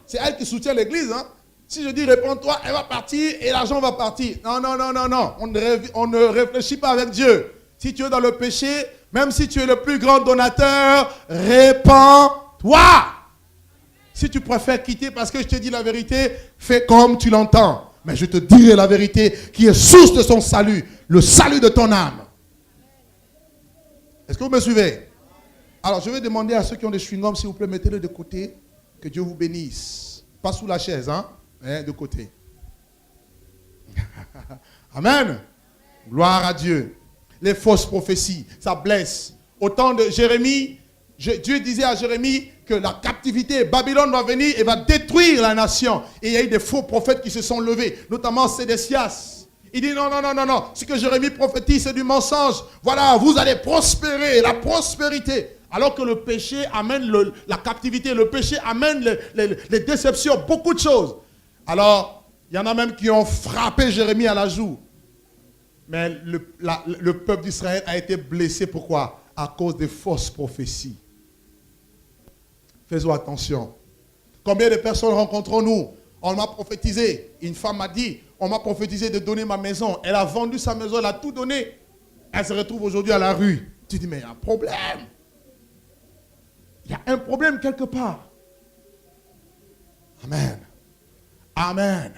c'est elle qui soutient l'église. Hein? Si je dis répands-toi, elle va partir et l'argent va partir. Non, non, non, non, non. On ne réfléchit pas avec Dieu. Si tu es dans le péché, même si tu es le plus grand donateur, répands-toi. Si tu préfères quitter parce que je te dis la vérité, fais comme tu l'entends. Mais je te dirai la vérité qui est source de son salut, le salut de ton âme. Est-ce que vous me suivez? Alors, je vais demander à ceux qui ont des chewing-gums, s'il vous plaît, mettez-le de côté. Que Dieu vous bénisse. Pas sous la chaise, hein? De côté. Amen. Gloire à Dieu. Les fausses prophéties, ça blesse. Au temps de Jérémie, Dieu disait à Jérémie que la captivité, Babylone va venir et va détruire la nation. Et il y a eu des faux prophètes qui se sont levés, notamment Sédécias. Il dit non, non, non, non, non. Ce que Jérémie prophétise, c'est du mensonge. Voilà, vous allez prospérer, la prospérité. Alors que le péché amène la captivité, le péché amène les déceptions, beaucoup de choses. Alors, il y en a même qui ont frappé Jérémie à la joue. Mais le peuple d'Israël a été blessé. Pourquoi? À cause des fausses prophéties. Faisons attention. Combien de personnes rencontrons-nous? On m'a prophétisé. Une femme m'a dit, on m'a prophétisé de donner ma maison. Elle a vendu sa maison, elle a tout donné. Elle se retrouve aujourd'hui à la rue. Tu dis, mais il y a un problème. Il y a un problème quelque part. Amen. Amen.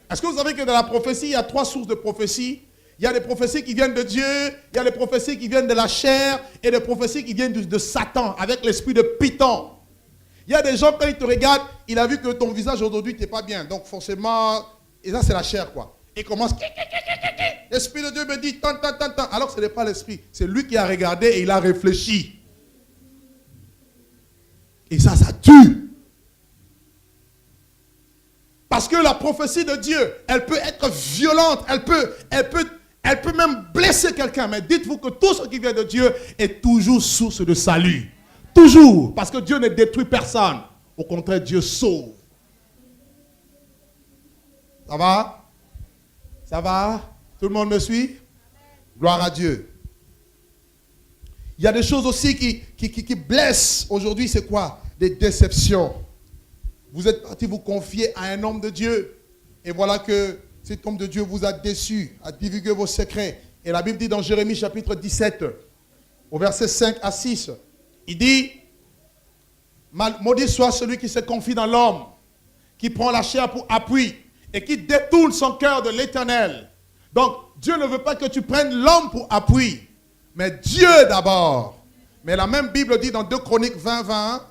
Est-ce que vous savez que dans la prophétie, il y a 3 sources de prophétie? Il y a des prophéties qui viennent de Dieu, il y a des prophéties qui viennent de la chair et des prophéties qui viennent de Satan avec l'esprit de Python. Il y a des gens, quand ils te regardent, il a vu que ton visage aujourd'hui n'est pas bien. Donc forcément, et ça c'est la chair quoi. Il commence, l'esprit de Dieu me dit tant. Alors que ce n'est pas l'esprit, c'est lui qui a regardé et il a réfléchi. Et ça tue. Parce que la prophétie de Dieu, elle peut être violente, elle peut même blesser quelqu'un. Mais dites-vous que tout ce qui vient de Dieu est toujours source de salut. Toujours. Parce que Dieu ne détruit personne. Au contraire, Dieu sauve. Ça va? Ça va? Tout le monde me suit? Gloire à Dieu. Il y a des choses aussi qui blessent aujourd'hui, c'est quoi? Des déceptions. Vous êtes parti vous confier à un homme de Dieu. Et voilà que cet homme de Dieu vous a déçu, a divulgué vos secrets. Et la Bible dit dans Jérémie chapitre 17, au verset 5 à 6, il dit, maudit soit celui qui se confie dans l'homme, qui prend la chair pour appui et qui détourne son cœur de l'Éternel. Donc, Dieu ne veut pas que tu prennes l'homme pour appui, mais Dieu d'abord. Mais la même Bible dit dans 2 Chroniques 20,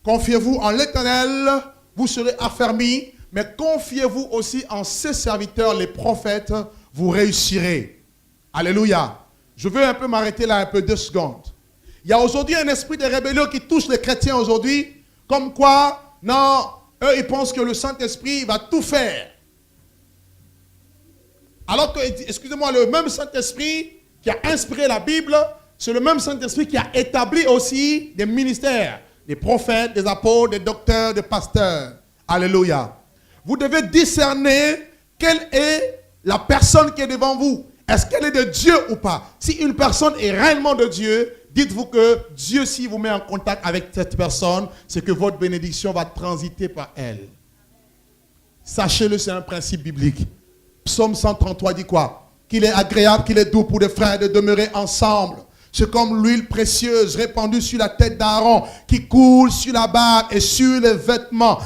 confiez-vous en l'Éternel, vous serez affermis, mais confiez-vous aussi en ses serviteurs, les prophètes, vous réussirez. Alléluia. Je veux un peu m'arrêter là, 2 secondes. Il y a aujourd'hui un esprit de rébellion qui touche les chrétiens aujourd'hui, comme quoi, non, eux ils pensent que le Saint-Esprit va tout faire. Alors que, excusez-moi, le même Saint-Esprit qui a inspiré la Bible, c'est le même Saint-Esprit qui a établi aussi des ministères. Des prophètes, des apôtres, des docteurs, des pasteurs. Alléluia. Vous devez discerner quelle est la personne qui est devant vous. Est-ce qu'elle est de Dieu ou pas? Si une personne est réellement de Dieu, dites-vous que Dieu, s'il vous met en contact avec cette personne, c'est que votre bénédiction va transiter par elle. Sachez-le, c'est un principe biblique. Psaume 133 dit quoi? Qu'il est agréable, qu'il est doux pour les frères de demeurer ensemble. C'est comme l'huile précieuse répandue sur la tête d'Aaron, qui coule sur la barbe et sur les vêtements.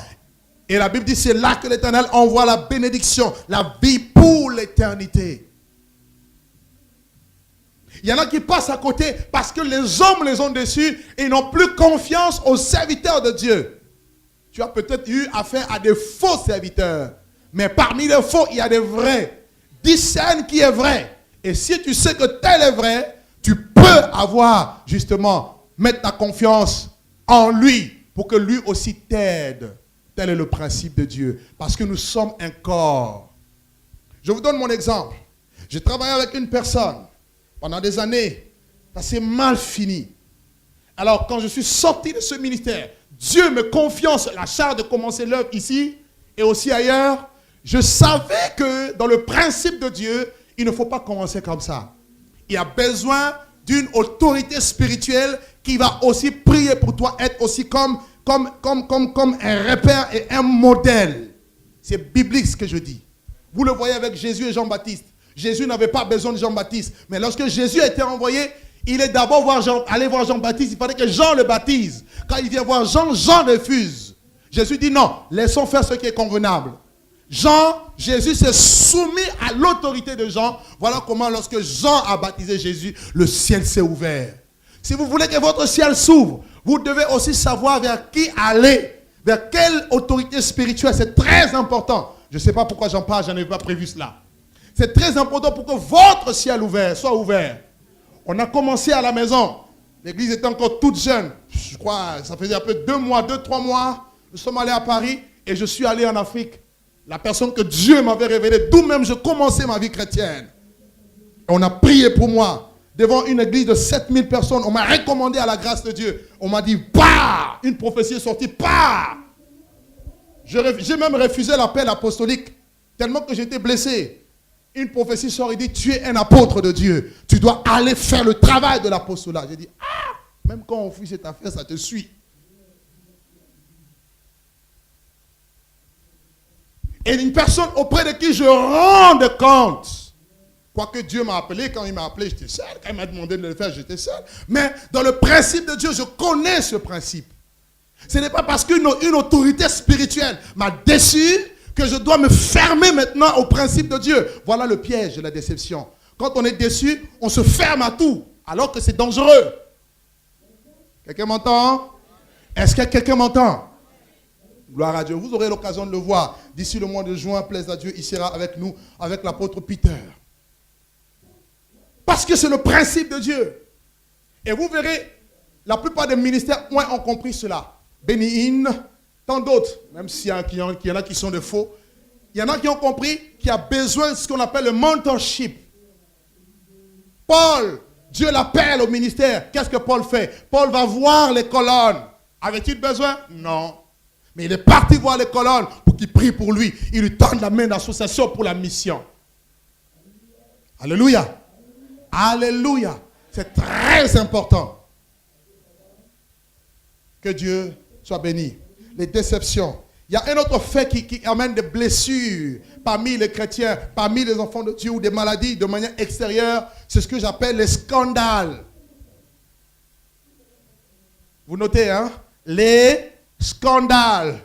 Et la Bible dit, c'est là que l'Éternel envoie la bénédiction, la vie pour l'éternité. Il y en a qui passent à côté parce que les hommes les ont déçus et ils n'ont plus confiance aux serviteurs de Dieu. Tu as peut-être eu affaire à des faux serviteurs, mais parmi les faux, il y a des vrais. Discerne qui est vrai. Et si tu sais que tel est vrai, tu peux avoir, justement, mettre ta confiance en lui pour que lui aussi t'aide. Tel est le principe de Dieu. Parce que nous sommes un corps. Je vous donne mon exemple. J'ai travaillé avec une personne pendant des années. Ça s'est mal fini. Alors, quand je suis sorti de ce ministère, Dieu me confie la charge de commencer l'œuvre ici et aussi ailleurs. Je savais que dans le principe de Dieu, il ne faut pas commencer comme ça. Il y a besoin d'une autorité spirituelle qui va aussi prier pour toi, être aussi comme un repère et un modèle. C'est biblique ce que je dis. Vous le voyez avec Jésus et Jean-Baptiste. Jésus n'avait pas besoin de Jean-Baptiste. Mais lorsque Jésus a été envoyé, il est d'abord allé voir Jean-Baptiste. Il fallait que Jean le baptise. Quand il vient voir Jean, Jean refuse. Jésus dit non, laissons faire ce qui est convenable. Jésus s'est soumis à l'autorité de Jean. Voilà comment lorsque Jean a baptisé Jésus, le ciel s'est ouvert. Si vous voulez que votre ciel s'ouvre, vous devez aussi savoir vers qui aller, vers quelle autorité spirituelle. C'est très important. Je ne sais pas pourquoi j'en parle, je n'avais pas prévu cela. C'est très important pour que votre ciel soit ouvert. On a commencé à la maison. L'église était encore toute jeune. Je crois, ça faisait un peu 2 mois, 2-3 mois. Nous sommes allés à Paris et je suis allé en Afrique. La personne que Dieu m'avait révélée, d'où même je commençais ma vie chrétienne. On a prié pour moi devant une église de 7000 personnes. On m'a recommandé à la grâce de Dieu. On m'a dit, bah, une prophétie est sortie, bah. J'ai même refusé l'appel apostolique tellement que j'étais blessé. une prophétie sort et dit, tu es un apôtre de Dieu. Tu dois aller faire le travail de l'apostolat. J'ai dit, ah, même quand on fuit cette affaire, ça te suit. Et une personne auprès de qui je rends compte. Quoique Dieu m'a appelé, quand il m'a appelé, j'étais seul. Quand il m'a demandé de le faire, j'étais seul. Mais dans le principe de Dieu, je connais ce principe. Ce n'est pas parce qu'une autorité spirituelle m'a déçu que je dois me fermer maintenant au principe de Dieu. Voilà le piège de la déception. Quand on est déçu, on se ferme à tout, alors que c'est dangereux. Quelqu'un m'entend? Est-ce que quelqu'un m'entend? Gloire à Dieu. Vous aurez l'occasion de le voir. D'ici le mois de juin, plaise à Dieu, il sera avec nous, avec l'apôtre Peter. Parce que c'est le principe de Dieu. Et vous verrez, la plupart des ministères ont compris cela. Béni-in, tant d'autres, même s'il y en a qui sont de faux, il y en a qui ont compris qu'il y a besoin de ce qu'on appelle le mentorship. Paul, Dieu l'appelle au ministère. Qu'est-ce que Paul fait? Paul va voir les colonnes. Avait-il besoin? Non. Mais il est parti voir les colonnes pour qu'ils prient pour lui. Il lui tend la main d'association pour la mission. Alléluia. Alléluia. C'est très important. Que Dieu soit béni. Les déceptions. Il y a un autre fait qui amène des blessures parmi les chrétiens, parmi les enfants de Dieu ou des maladies de manière extérieure. C'est ce que j'appelle les scandales. Vous notez, hein? Les scandales.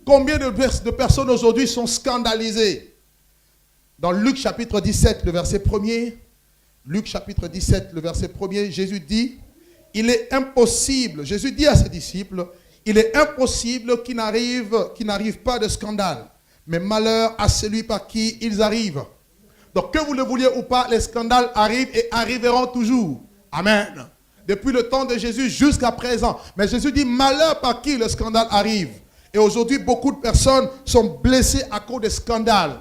Combien de personnes aujourd'hui sont scandalisées? Dans Luc chapitre 17, le verset 1er, Luc chapitre 17, le verset 1er, Jésus dit, il est impossible, Jésus dit à ses disciples, il est impossible qu'il n'arrive pas de scandale, mais malheur à celui par qui ils arrivent. Donc que vous le vouliez ou pas, les scandales arrivent et arriveront toujours. Amen. Depuis le temps de Jésus jusqu'à présent. Mais Jésus dit, malheur par qui le scandale arrive. Et aujourd'hui, beaucoup de personnes sont blessées à cause des scandales.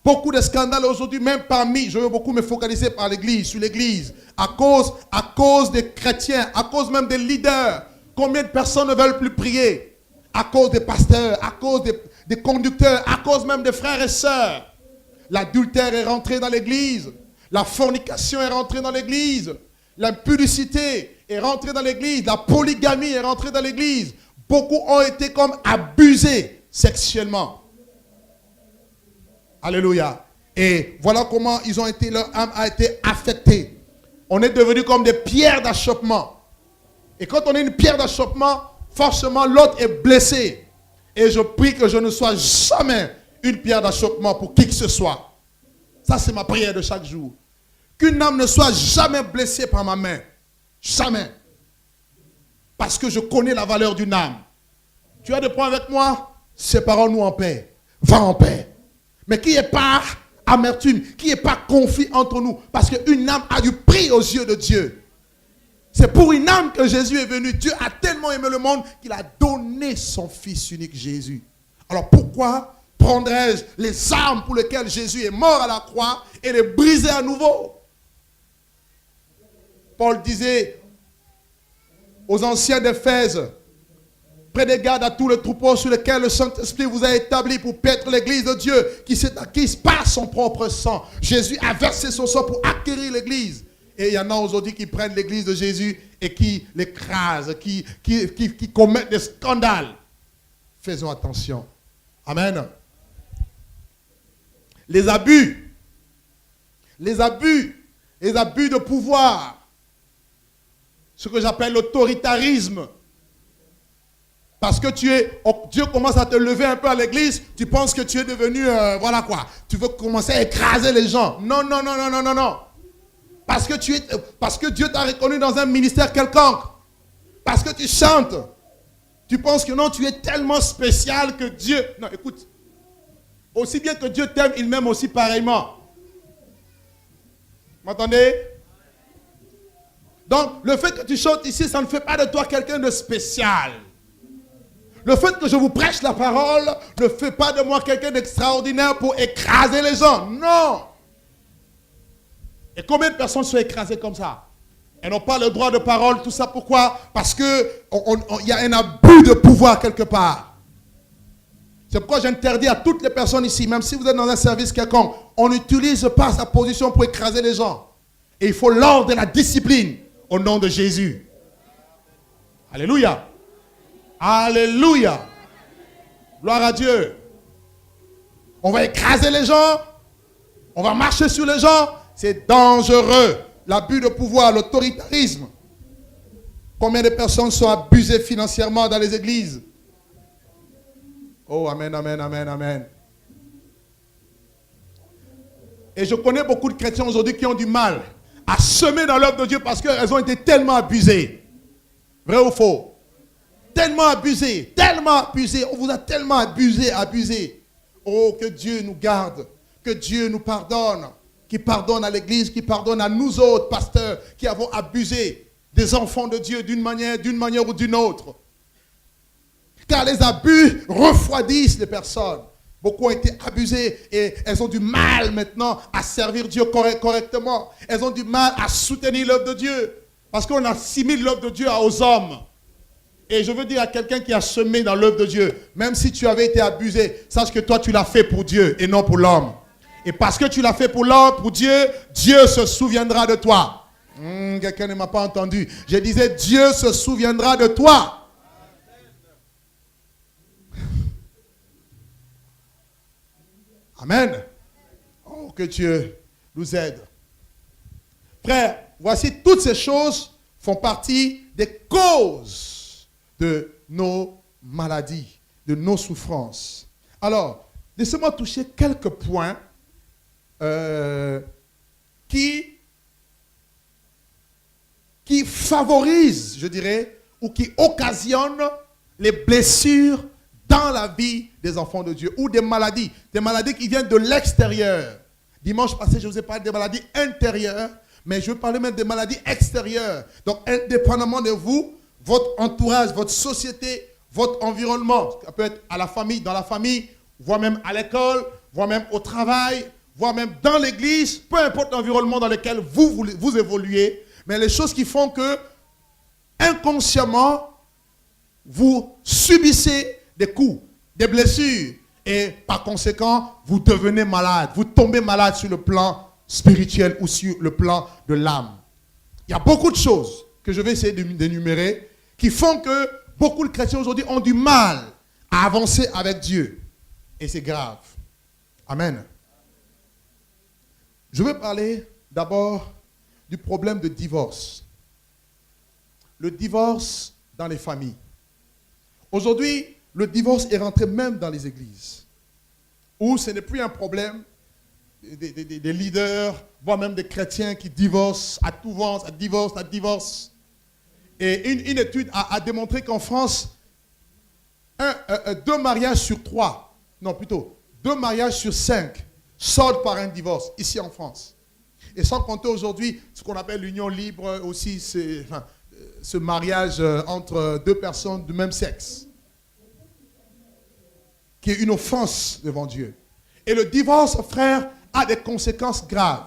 Beaucoup de scandales aujourd'hui, même parmi, je veux beaucoup me focaliser par l'église, sur l'église, à cause des chrétiens, à cause même des leaders. Combien de personnes ne veulent plus prier? À cause des pasteurs, à cause des conducteurs, à cause même des frères et sœurs. L'adultère est rentré dans l'église. La fornication est rentrée dans l'église. L'impudicité est rentrée dans l'église. La polygamie est rentrée dans l'église. Beaucoup ont été comme abusés sexuellement. Alléluia. Et voilà comment leur âme a été affectée. On est devenu comme des pierres d'achoppement. Et quand on est une pierre d'achoppement, forcément l'autre est blessé. Et je prie que je ne sois jamais une pierre d'achoppement pour qui que ce soit. Ça, c'est ma prière de chaque jour. Qu'une âme ne soit jamais blessée par ma main. Jamais. Parce que je connais la valeur d'une âme. Tu as des points avec moi? Séparons-nous en paix. Va en paix. Mais qu'il n'y ait pas amertume, qu'il n'y ait pas conflit entre nous. Parce qu'une âme a du prix aux yeux de Dieu. C'est pour une âme que Jésus est venu. Dieu a tellement aimé le monde qu'il a donné son Fils unique Jésus. Alors pourquoi prendrais-je les armes pour lesquelles Jésus est mort à la croix et les briser à nouveau? Paul disait aux anciens d'Éphèse, prenez garde à tout le troupeau sur lequel le Saint-Esprit vous a établi pour paître l'église de Dieu qui s'est acquise par son propre sang. Jésus a versé son sang pour acquérir l'église. Et il y en a aujourd'hui qui prennent l'église de Jésus et qui l'écrasent, qui commettent des scandales. Faisons attention. Amen. Les abus de pouvoir, ce que j'appelle l'autoritarisme. Parce que Dieu commence à te lever un peu à l'église, tu penses que tu es devenu, voilà quoi, tu veux commencer à écraser les gens. Non, non, non, non, non, non, non. Parce que Dieu t'a reconnu dans un ministère quelconque. Parce que tu chantes. Tu penses que non, tu es tellement spécial que Dieu... Non, écoute. Aussi bien que Dieu t'aime, il m'aime aussi pareillement. Vous m'entendez? Donc, le fait que tu chantes ici, ça ne fait pas de toi quelqu'un de spécial. Le fait que je vous prêche la parole ne fait pas de moi quelqu'un d'extraordinaire pour écraser les gens. Non. Et combien de personnes sont écrasées comme ça? Elles n'ont pas le droit de parole, tout ça pourquoi? Parce qu'il y a un abus de pouvoir quelque part. C'est pourquoi j'interdis à toutes les personnes ici, même si vous êtes dans un service quelconque, on n'utilise pas sa position pour écraser les gens. Et il faut l'ordre et la discipline au nom de Jésus. Alléluia. Alléluia. Gloire à Dieu. On va écraser les gens. On va marcher sur les gens. C'est dangereux. L'abus de pouvoir, l'autoritarisme. Combien de personnes sont abusées financièrement dans les églises? Oh, amen, amen, amen, amen. Et je connais beaucoup de chrétiens aujourd'hui qui ont du mal à semer dans l'œuvre de Dieu parce qu'elles ont été tellement abusées. Vrai ou faux? Tellement abusées, tellement abusées. On vous a tellement abusé. Oh, que Dieu nous garde, que Dieu nous pardonne, qui pardonne à l'église, qui pardonne à nous autres pasteurs qui avons abusé des enfants de Dieu d'une manière ou d'une autre. Car les abus refroidissent les personnes. Beaucoup ont été abusées et elles ont du mal maintenant à servir Dieu correctement. Elles ont du mal à soutenir l'œuvre de Dieu. Parce qu'on assimile l'œuvre de Dieu aux hommes. Et je veux dire à quelqu'un qui a semé dans l'œuvre de Dieu, même si tu avais été abusé, sache que toi tu l'as fait pour Dieu et non pour l'homme. Et parce que tu l'as fait pour l'homme, pour Dieu, Dieu se souviendra de toi. Quelqu'un ne m'a pas entendu. Je disais, Dieu se souviendra de toi. Amen. Oh, que Dieu nous aide. Frère, voici toutes ces choses font partie des causes de nos maladies, de nos souffrances. Alors, laissez-moi toucher quelques points qui favorisent, je dirais, ou qui occasionnent les blessures dans la vie des enfants de Dieu, ou des maladies qui viennent de l'extérieur. Dimanche passé, je vous ai parlé des maladies intérieures, mais je veux parler même des maladies extérieures. Donc, indépendamment de vous, votre entourage, votre société, votre environnement, ça peut être à la famille, dans la famille, voire même à l'école, voire même au travail, voire même dans l'église, peu importe l'environnement dans lequel vous évoluez, mais les choses qui font que, inconsciemment, vous subissez des coups, des blessures, et par conséquent, vous devenez malade. Vous tombez malade sur le plan spirituel ou sur le plan de l'âme. Il y a beaucoup de choses que je vais essayer d'énumérer qui font que beaucoup de chrétiens aujourd'hui ont du mal à avancer avec Dieu. Et c'est grave. Amen. Je veux parler d'abord du problème de divorce. Le divorce dans les familles. Aujourd'hui, le divorce est rentré même dans les églises, où ce n'est plus un problème des leaders, voire même des chrétiens qui divorcent à tout vent, ça divorce. Et une étude a démontré qu'en France, 2 mariages sur 3, non plutôt, 2 mariages sur 5 sortent par un divorce, ici en France. Et sans compter aujourd'hui ce qu'on appelle l'union libre, aussi ce mariage entre 2 personnes du même sexe, qui est une offense devant Dieu. Et le divorce, frère, a des conséquences graves.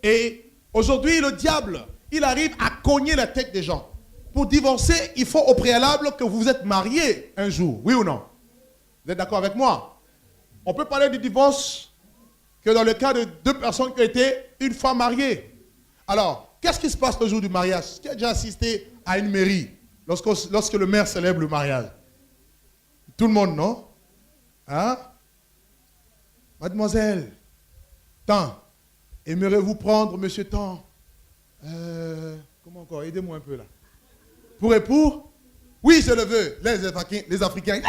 Et aujourd'hui, le diable, il arrive à cogner la tête des gens. Pour divorcer, il faut au préalable que vous êtes mariés un jour, oui ou non? Vous êtes d'accord avec moi? On peut parler du divorce que dans le cas de 2 personnes qui ont été une fois mariées. Alors, qu'est-ce qui se passe le jour du mariage? Qui a déjà assisté à une mairie lorsque le maire célèbre le mariage? Tout le monde, non? Hein? Mademoiselle, tant, aimerez-vous prendre, monsieur tant? Comment encore? Aidez-moi un peu là. Pour époux? Oui, je le veux. Les Africains.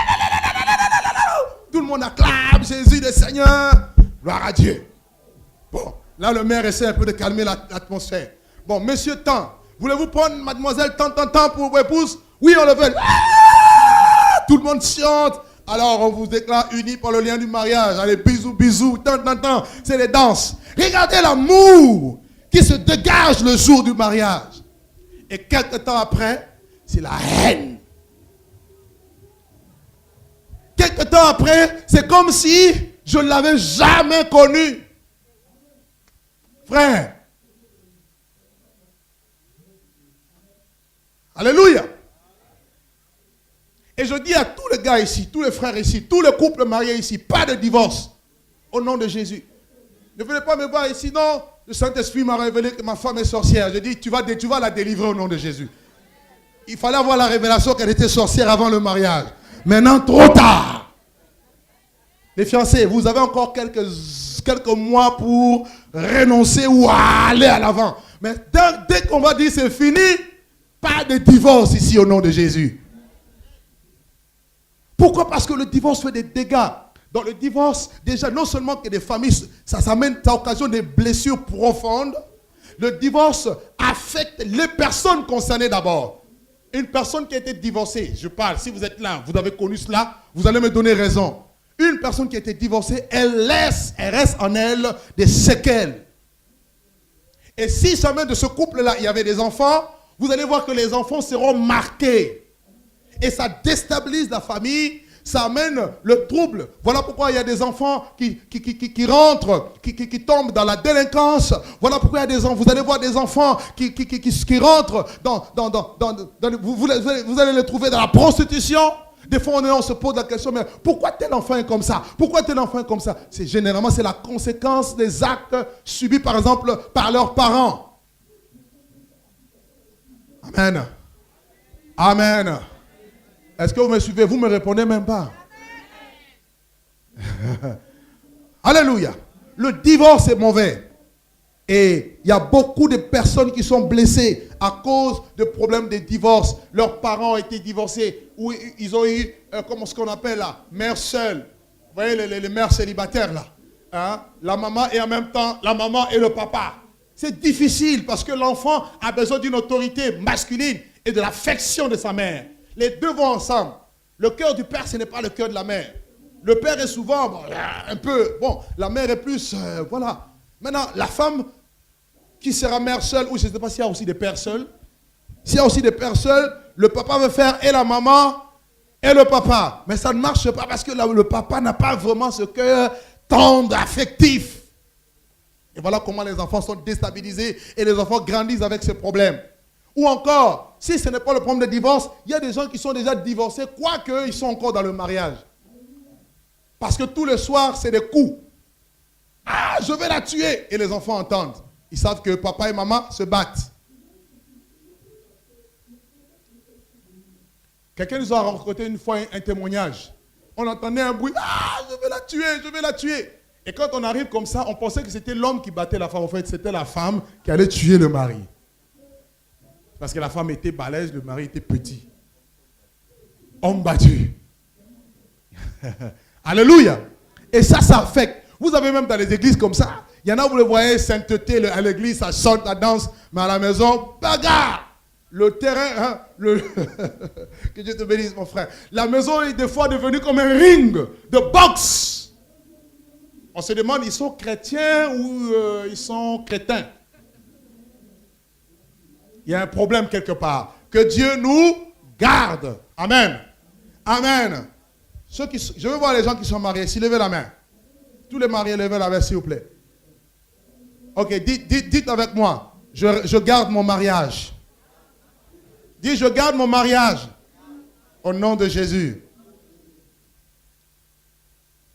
Tout le monde acclame Jésus le Seigneur. Gloire à Dieu. Bon, là le maire essaie un peu de calmer l'atmosphère. Bon, monsieur tant, voulez-vous prendre mademoiselle tant pour épouse? Oui, on le veut. Tout le monde chante. Alors on vous déclare unis par le lien du mariage. Allez, bisous, bisous, tant. C'est les danses. Regardez l'amour qui se dégage le jour du mariage. Et quelques temps après, c'est la haine. Quelques temps après, c'est comme si je ne l'avais jamais connu. Frère. Alléluia. Et je dis à tous les gars ici, tous les frères ici, tous les couples mariés ici, pas de divorce. Au nom de Jésus. Ne venez pas me voir ici, non. Le Saint-Esprit m'a révélé que ma femme est sorcière. Je dis, tu vas la délivrer au nom de Jésus. Il fallait avoir la révélation qu'elle était sorcière avant le mariage. Maintenant, trop tard. Les fiancés, vous avez encore quelques mois pour renoncer ou aller à l'avant. Mais dès qu'on va dire c'est fini, pas de divorce ici au nom de Jésus. Pourquoi? Parce que le divorce fait des dégâts. Dans le divorce, déjà, non seulement que des familles, ça occasionne des blessures profondes. Le divorce affecte les personnes concernées d'abord. Une personne qui a été divorcée, je parle, si vous êtes là, vous avez connu cela, vous allez me donner raison. Une personne qui a été divorcée, elle reste en elle des séquelles. Et si jamais de ce couple-là, il y avait des enfants, vous allez voir que les enfants seront marqués. Et ça déstabilise la famille, ça amène le trouble. Voilà pourquoi il y a des enfants qui rentrent, qui tombent dans la délinquance. Voilà pourquoi il y a des enfants, vous allez voir des enfants qui rentrent vous allez les trouver dans la prostitution. Des fois, on se pose la question, mais pourquoi tel enfant est comme ça? Pourquoi tel enfant est comme ça? Généralement, c'est la conséquence des actes subis, par exemple, par leurs parents. Amen. Amen. Est-ce que vous me suivez? Vous ne me répondez même pas. Alléluia. Le divorce est mauvais. Et il y a beaucoup de personnes qui sont blessées à cause de problèmes de divorce. Leurs parents ont été divorcés ou ils ont eu, comment ce qu'on appelle là, mère seule. Vous voyez les mères célibataires là. Hein? La maman et en même temps la maman et le papa. C'est difficile parce que l'enfant a besoin d'une autorité masculine et de l'affection de sa mère. Les deux vont ensemble. Le cœur du père, ce n'est pas le cœur de la mère. Le père est souvent un peu, la mère est plus, voilà. Maintenant, la femme qui sera mère seule, ou je ne sais pas s'il y a aussi des pères seuls. S'il y a aussi des pères seuls, le papa veut faire et la maman et le papa. Mais ça ne marche pas parce que le papa n'a pas vraiment ce cœur tendre, affectif. Et voilà comment les enfants sont déstabilisés et les enfants grandissent avec ces problèmes. Ou encore, si ce n'est pas le problème de divorce, il y a des gens qui sont déjà divorcés, quoique ils sont encore dans le mariage. Parce que tous les soirs, c'est des coups. Ah, je vais la tuer. Et les enfants entendent. Ils savent que papa et maman se battent. Quelqu'un nous a raconté une fois un témoignage. On entendait un bruit. Ah, je vais la tuer, je vais la tuer. Et quand on arrive comme ça, on pensait que c'était l'homme qui battait la femme. En fait, c'était la femme qui allait tuer le mari. Parce que la femme était balèze, le mari était petit. Homme battu. Alléluia. Et ça affecte. Vous avez même dans les églises comme ça, il y en a, vous le voyez, sainteté à l'église, ça chante, ça danse, mais à la maison, bagarre. Le terrain, hein, que Dieu te bénisse, mon frère. La maison est des fois devenue comme un ring de boxe. On se demande, ils sont chrétiens ou ils sont crétins? Il y a un problème quelque part. Que Dieu nous garde. Amen. Amen. Je veux voir les gens qui sont mariés. S'ils levez la main. Tous les mariés, levez la main, s'il vous plaît. Ok, dites avec moi. Je garde mon mariage. Dis, je garde mon mariage. Au nom de Jésus.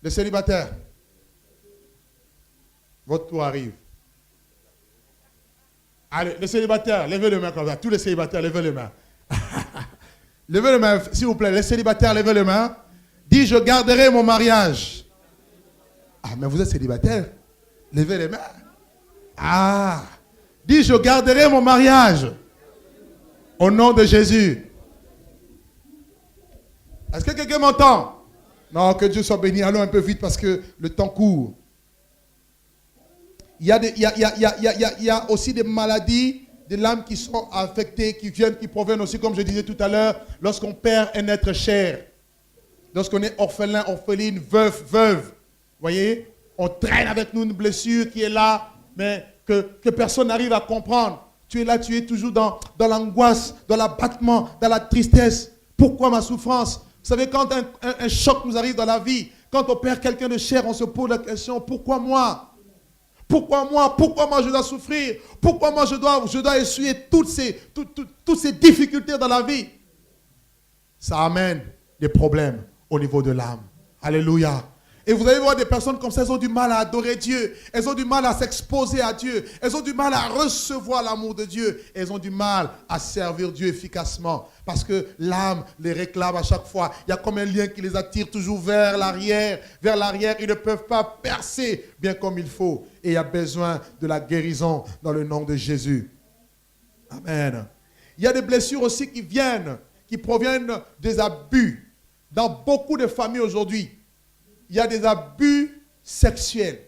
Les célibataires. Votre tour arrive. Allez, les célibataires, levez les mains comme ça. Tous les célibataires, levez les mains. Levez les mains, s'il vous plaît. Les célibataires, levez les mains. Dis, je garderai mon mariage. Ah, mais vous êtes célibataire. Levez les mains. Ah. Dis, je garderai mon mariage. Au nom de Jésus. Est-ce que quelqu'un m'entend? Non, que Dieu soit béni. Allons un peu vite parce que le temps court. Il y a aussi des maladies de l'âme qui sont affectées, qui proviennent aussi, comme je disais tout à l'heure, lorsqu'on perd un être cher. Lorsqu'on est orphelin, orpheline, veuve. Voyez, on traîne avec nous une blessure qui est là, mais que personne n'arrive à comprendre. Tu es là, tu es toujours dans l'angoisse, dans l'abattement, dans la tristesse. Pourquoi ma souffrance? Vous savez, quand un choc nous arrive dans la vie, quand on perd quelqu'un de cher, on se pose la question, pourquoi moi? Pourquoi moi? Pourquoi moi je dois souffrir? Pourquoi moi je dois essuyer toutes ces difficultés dans la vie? Ça amène des problèmes au niveau de l'âme. Alléluia. Et vous allez voir des personnes comme ça, elles ont du mal à adorer Dieu. Elles ont du mal à s'exposer à Dieu. Elles ont du mal à recevoir l'amour de Dieu. Elles ont du mal à servir Dieu efficacement. Parce que l'âme les réclame à chaque fois. Il y a comme un lien qui les attire toujours vers l'arrière. Vers l'arrière, ils ne peuvent pas percer bien comme il faut. Et il y a besoin de la guérison dans le nom de Jésus. Amen. Il y a des blessures aussi qui proviennent des abus. Dans beaucoup de familles aujourd'hui, il y a des abus sexuels.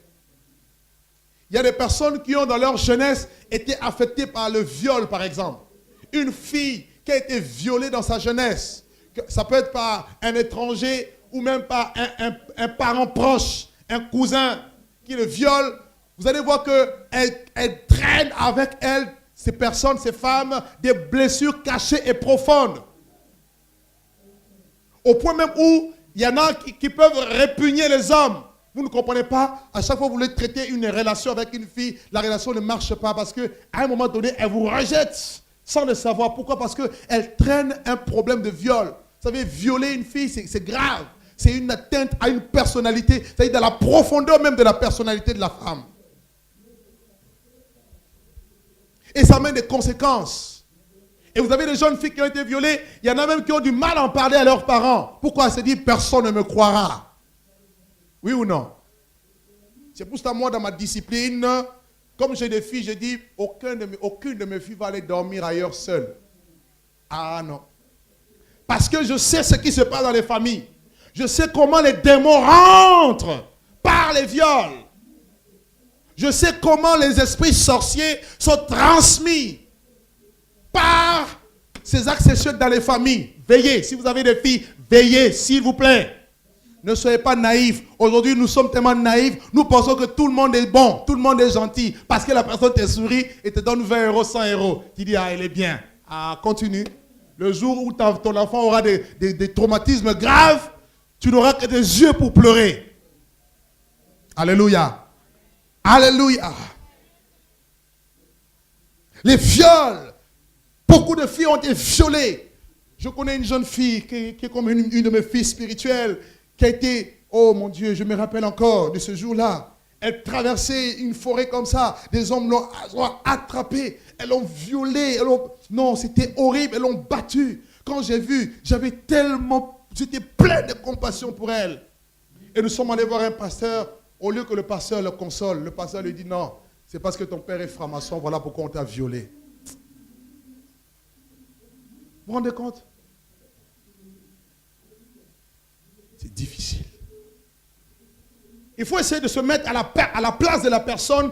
Il y a des personnes qui ont dans leur jeunesse été affectées par le viol, par exemple. Une fille qui a été violée dans sa jeunesse. Ça peut être par un étranger ou même par un parent proche, un cousin qui le viole. Vous allez voir qu'elle traîne avec elle, ces personnes, ces femmes, des blessures cachées et profondes. Au point même où il y en a qui peuvent répugner les hommes. Vous ne comprenez pas? À chaque fois que vous voulez traiter une relation avec une fille, la relation ne marche pas parce qu'à un moment donné, elle vous rejette sans le savoir. Pourquoi? Parce qu'elle traîne un problème de viol. Vous savez, violer une fille, c'est grave. C'est une atteinte à une personnalité, c'est-à-dire dans la profondeur même de la personnalité de la femme. Et ça amène des conséquences. Et vous avez des jeunes filles qui ont été violées, il y en a même qui ont du mal à en parler à leurs parents. Pourquoi? Se dit, personne ne me croira. Oui ou non? C'est pour ça, moi, dans ma discipline, comme j'ai des filles, je dis, aucune de mes filles va aller dormir ailleurs seule. Ah non. Parce que je sais ce qui se passe dans les familles. Je sais comment les démons rentrent par les viols. Je sais comment les esprits sorciers sont transmis par ces actes sexuels dans les familles. Veillez, si vous avez des filles, veillez, s'il vous plaît. Ne soyez pas naïfs. Aujourd'hui, nous sommes tellement naïfs, nous pensons que tout le monde est bon, tout le monde est gentil. Parce que la personne te sourit et te donne 20 euros, 100 euros. Tu dis, ah, elle est bien. Ah, continue. Le jour où ton enfant aura des traumatismes graves, tu n'auras que des yeux pour pleurer. Alléluia. Alléluia. Les viols. Beaucoup de filles ont été violées. Je connais une jeune fille qui est comme une de mes filles spirituelles, qui a été, oh mon Dieu, je me rappelle encore de ce jour-là. Elle traversait une forêt comme ça. Des hommes l'ont attrapée. Elles l'ont violée. Non, c'était horrible. Elles l'ont battue. Quand j'ai vu, j'étais plein de compassion pour elle. Et nous sommes allés voir un pasteur. Au lieu que le pasteur le console, le pasteur lui dit non, c'est parce que ton père est franc-maçon, voilà pourquoi on t'a violé. Vous vous rendez compte? C'est difficile. Il faut essayer de se mettre à la place de la personne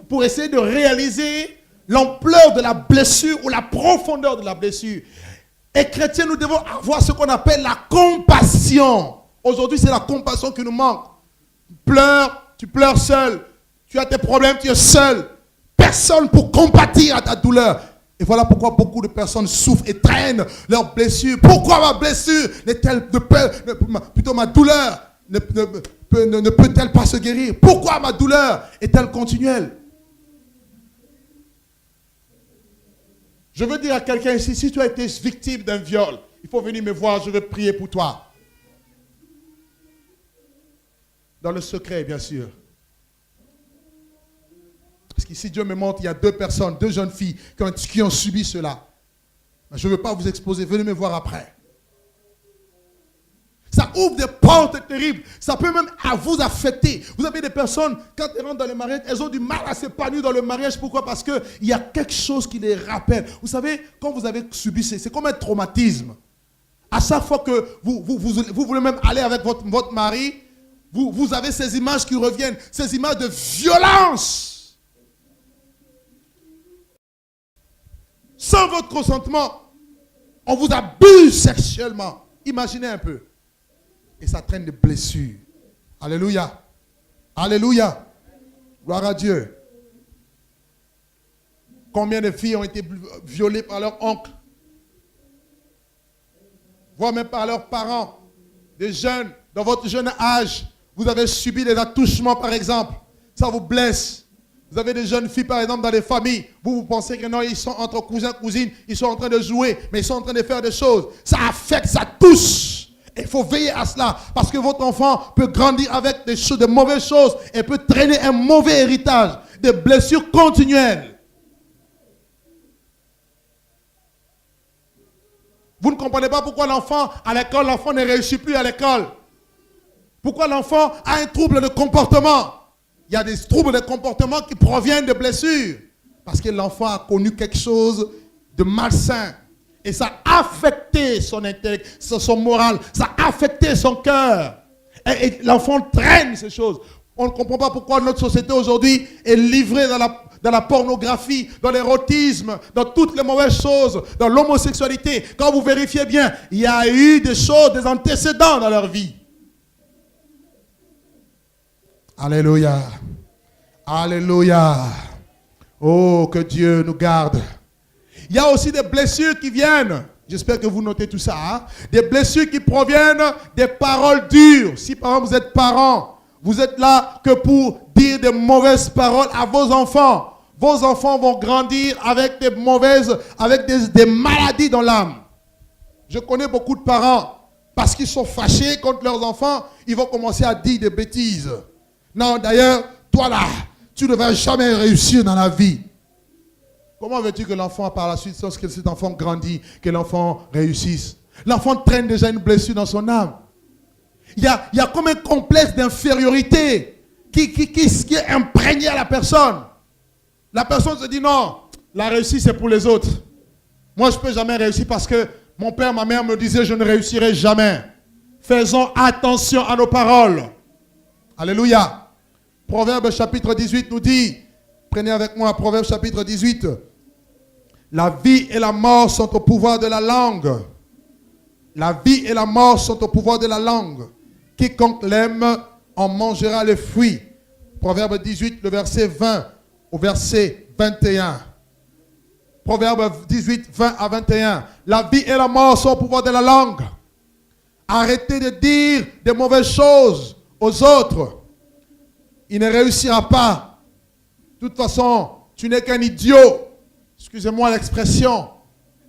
pour essayer de réaliser l'ampleur de la blessure ou la profondeur de la blessure. Et chrétiens, nous devons avoir ce qu'on appelle la compassion. Aujourd'hui, c'est la compassion qui nous manque. Tu pleures seul. Tu as tes problèmes, tu es seul. Personne pour compatir à ta douleur. Et voilà pourquoi beaucoup de personnes souffrent et traînent leurs blessures. Pourquoi ma blessure plutôt ma douleur ne peut-elle pas se guérir? Pourquoi ma douleur est-elle continuelle? Je veux dire à quelqu'un ici, si tu as été victime d'un viol, il faut venir me voir, je vais prier pour toi. Dans le secret, bien sûr. Parce qu'ici, Dieu me montre, il y a 2 personnes, 2 jeunes filles qui ont subi cela. Je ne veux pas vous exposer, venez me voir après. Ça ouvre des portes terribles. Ça peut même vous affecter. Vous avez des personnes, quand elles rentrent dans le mariage, elles ont du mal à s'épanouir dans le mariage. Pourquoi? Parce qu'il y a quelque chose qui les rappelle. Vous savez, quand vous avez subi, c'est comme un traumatisme. À chaque fois que vous voulez même aller avec votre mari, vous avez ces images qui reviennent, ces images de violence. Sans votre consentement, on vous abuse sexuellement. Imaginez un peu. Et ça traîne des blessures. Alléluia. Alléluia. Gloire à Dieu. Combien de filles ont été violées par leur oncle, voire même par leurs parents. Des jeunes, dans votre jeune âge, vous avez subi des attouchements par exemple. Ça vous blesse. Vous avez des jeunes filles, par exemple, dans des familles. Vous pensez que non, ils sont entre cousins, cousines. Ils sont en train de jouer, mais ils sont en train de faire des choses. Ça affecte, ça touche. Il faut veiller à cela parce que votre enfant peut grandir avec de mauvaises choses et peut traîner un mauvais héritage, des blessures continuelles. Vous ne comprenez pas pourquoi l'enfant à l'école, l'enfant ne réussit plus à l'école. Pourquoi l'enfant a un trouble de comportement. Il y a des troubles de comportement qui proviennent de blessures. Parce que l'enfant a connu quelque chose de malsain. Et ça a affecté son intellect, son moral, ça a affecté son cœur. Et l'enfant traîne ces choses. On ne comprend pas pourquoi notre société aujourd'hui est livrée dans la pornographie, dans l'érotisme, dans toutes les mauvaises choses, dans l'homosexualité. Quand vous vérifiez bien, il y a eu des choses, des antécédents dans leur vie. Alléluia. Alléluia. Oh, que Dieu nous garde. Il y a aussi des blessures qui viennent. J'espère que vous notez tout ça. Hein? Des blessures qui proviennent des paroles dures. Si par exemple vous êtes parent, vous êtes là que pour dire des mauvaises paroles à vos enfants. Vos enfants vont grandir avec des mauvaises, avec des maladies dans l'âme. Je connais beaucoup de parents, parce qu'ils sont fâchés contre leurs enfants, ils vont commencer à dire des bêtises. Non, d'ailleurs, toi là, tu ne vas jamais réussir dans la vie. Comment veux-tu que l'enfant, par la suite, lorsque cet enfant grandit, que l'enfant réussisse? L'enfant traîne déjà une blessure dans son âme. Il y a comme un complexe d'infériorité qui est imprégné à la personne. La personne se dit non, la réussite c'est pour les autres. Moi je ne peux jamais réussir parce que mon père, ma mère me disaient je ne réussirai jamais. Faisons attention à nos paroles. Alléluia. Proverbe chapitre 18 nous dit, prenez avec moi Proverbe chapitre 18. La vie et la mort sont au pouvoir de la langue. La vie et la mort sont au pouvoir de la langue. Quiconque l'aime en mangera les fruits. Proverbe 18, le verset 20 au verset 21. Proverbe 18, 20 à 21. La vie et la mort sont au pouvoir de la langue. Arrêtez de dire des mauvaises choses aux autres. Il ne réussira pas. De toute façon, tu n'es qu'un idiot. Excusez-moi l'expression.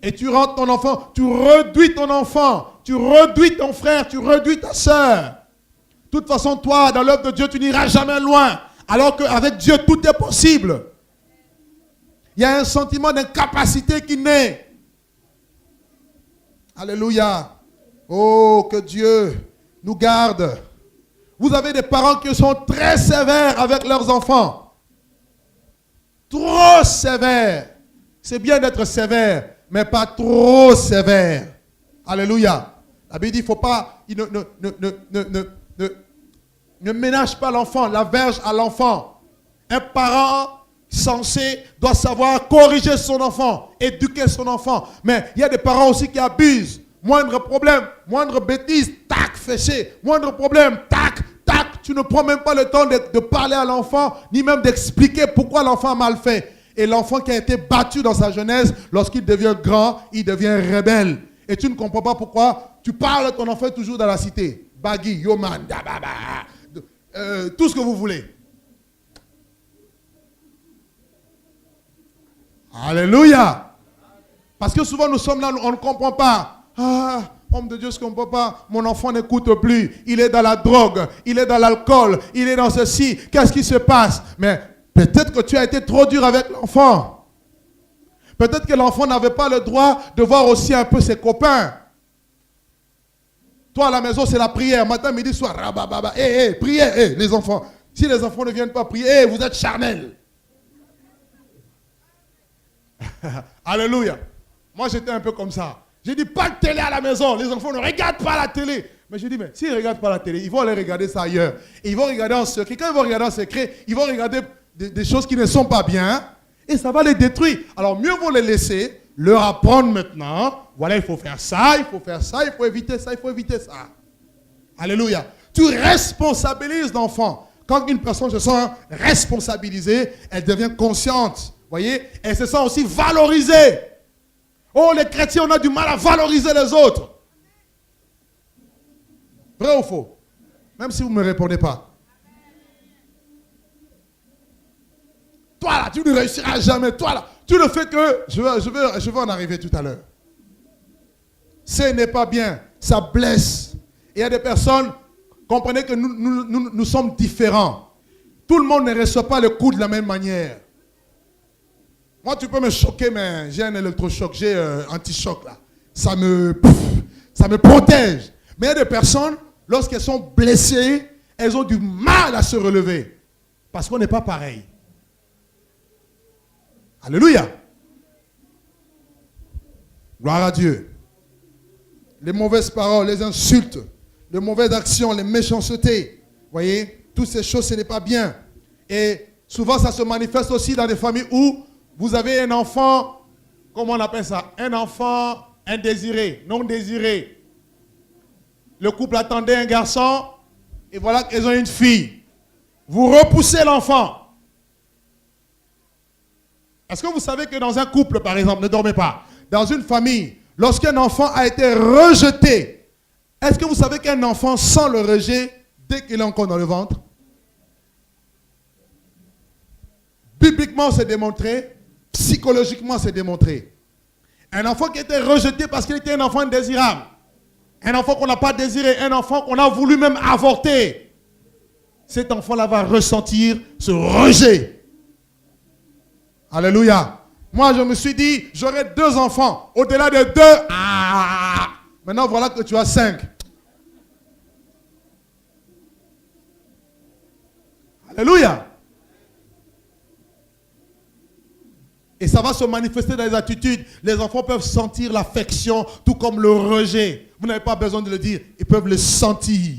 Et tu rentres ton enfant, tu réduis ton enfant, tu réduis ton frère, tu réduis ta soeur. De toute façon, toi, dans l'œuvre de Dieu, tu n'iras jamais loin. Alors qu'avec Dieu, tout est possible. Il y a un sentiment d'incapacité qui naît. Alléluia. Oh, que Dieu nous garde. Vous avez des parents qui sont très sévères avec leurs enfants. Trop sévères. C'est bien d'être sévère, mais pas trop sévère. Alléluia. La Bible dit, il ne faut pas, ne ménage pas l'enfant, la verge à l'enfant. Un parent censé doit savoir corriger son enfant, éduquer son enfant. Mais il y a des parents aussi qui abusent. Moindre problème, moindre bêtise, tac, fessé. Moindre problème, tac, tac. Tu ne prends même pas le temps de parler à l'enfant, ni même d'expliquer pourquoi l'enfant a mal fait. Et l'enfant qui a été battu dans sa jeunesse, lorsqu'il devient grand, il devient rebelle. Et tu ne comprends pas pourquoi tu parles à ton enfant toujours dans la cité. Baggy, Yoman, tout ce que vous voulez. Alléluia. Parce que souvent nous sommes là, on ne comprend pas. Ah, homme de Dieu, je ne comprends pas. Mon enfant n'écoute plus. Il est dans la drogue, il est dans l'alcool, il est dans ceci. Qu'est-ce qui se passe? Mais peut-être que tu as été trop dur avec l'enfant. Peut-être que l'enfant n'avait pas le droit de voir aussi un peu ses copains. Toi, à la maison, c'est la prière. Matin, midi, soir. Priez, les enfants. Si les enfants ne viennent pas prier, vous êtes charnels. Alléluia. Moi, j'étais un peu comme ça. J'ai dit, pas de télé à la maison. Les enfants ne regardent pas la télé. Mais j'ai dit, mais s'ils ne regardent pas la télé, ils vont aller regarder ça ailleurs. Et ils vont regarder en secret. Quand ils vont regarder en secret, ils vont regarder des choses qui ne sont pas bien. Et ça va les détruire. Alors, mieux vaut les laisser, leur apprendre maintenant. Voilà, il faut faire ça, il faut faire ça, il faut éviter ça, il faut éviter ça. Alléluia. Tu responsabilises l'enfant. Quand une personne se sent responsabilisée, elle devient consciente. Voyez, elle se sent aussi valorisée. Oh, les chrétiens, on a du mal à valoriser les autres. Vrai ou faux? Même si vous ne me répondez pas. Toi là, tu ne réussiras jamais. Toi là, tu ne fais que... Je vais en arriver tout à l'heure. Ce n'est pas bien. Ça blesse. Il y a des personnes, comprenez que nous sommes différents. Tout le monde ne reçoit pas le coup de la même manière. Moi, tu peux me choquer, mais j'ai un électrochoc, j'ai un anti-choc là. Ça me protège. Mais il y a des personnes, lorsqu'elles sont blessées, elles ont du mal à se relever. Parce qu'on n'est pas pareil. Alléluia. Gloire à Dieu. Les mauvaises paroles, les insultes, les mauvaises actions, les méchancetés. Vous voyez, toutes ces choses, ce n'est pas bien. Et souvent, ça se manifeste aussi dans des familles où vous avez un enfant, comment on appelle ça? Un enfant indésiré, non désiré. Le couple attendait un garçon et voilà qu'ils ont une fille. Vous repoussez l'enfant. Est-ce que vous savez que dans un couple, par exemple, ne dormez pas, dans une famille, lorsqu'un enfant a été rejeté, est-ce que vous savez qu'un enfant sent le rejet dès qu'il est encore dans le ventre? Bibliquement, c'est démontré. Psychologiquement, c'est démontré. Un enfant qui était rejeté parce qu'il était un enfant indésirable. Un enfant qu'on n'a pas désiré. Un enfant qu'on a voulu même avorter. Cet enfant-là va ressentir ce rejet. Alléluia. Moi, je me suis dit, j'aurai 2 enfants. Au-delà de 2, maintenant, voilà que tu as 5. Alléluia. Et ça va se manifester dans les attitudes. Les enfants peuvent sentir l'affection, tout comme le rejet. Vous n'avez pas besoin de le dire. Ils peuvent le sentir.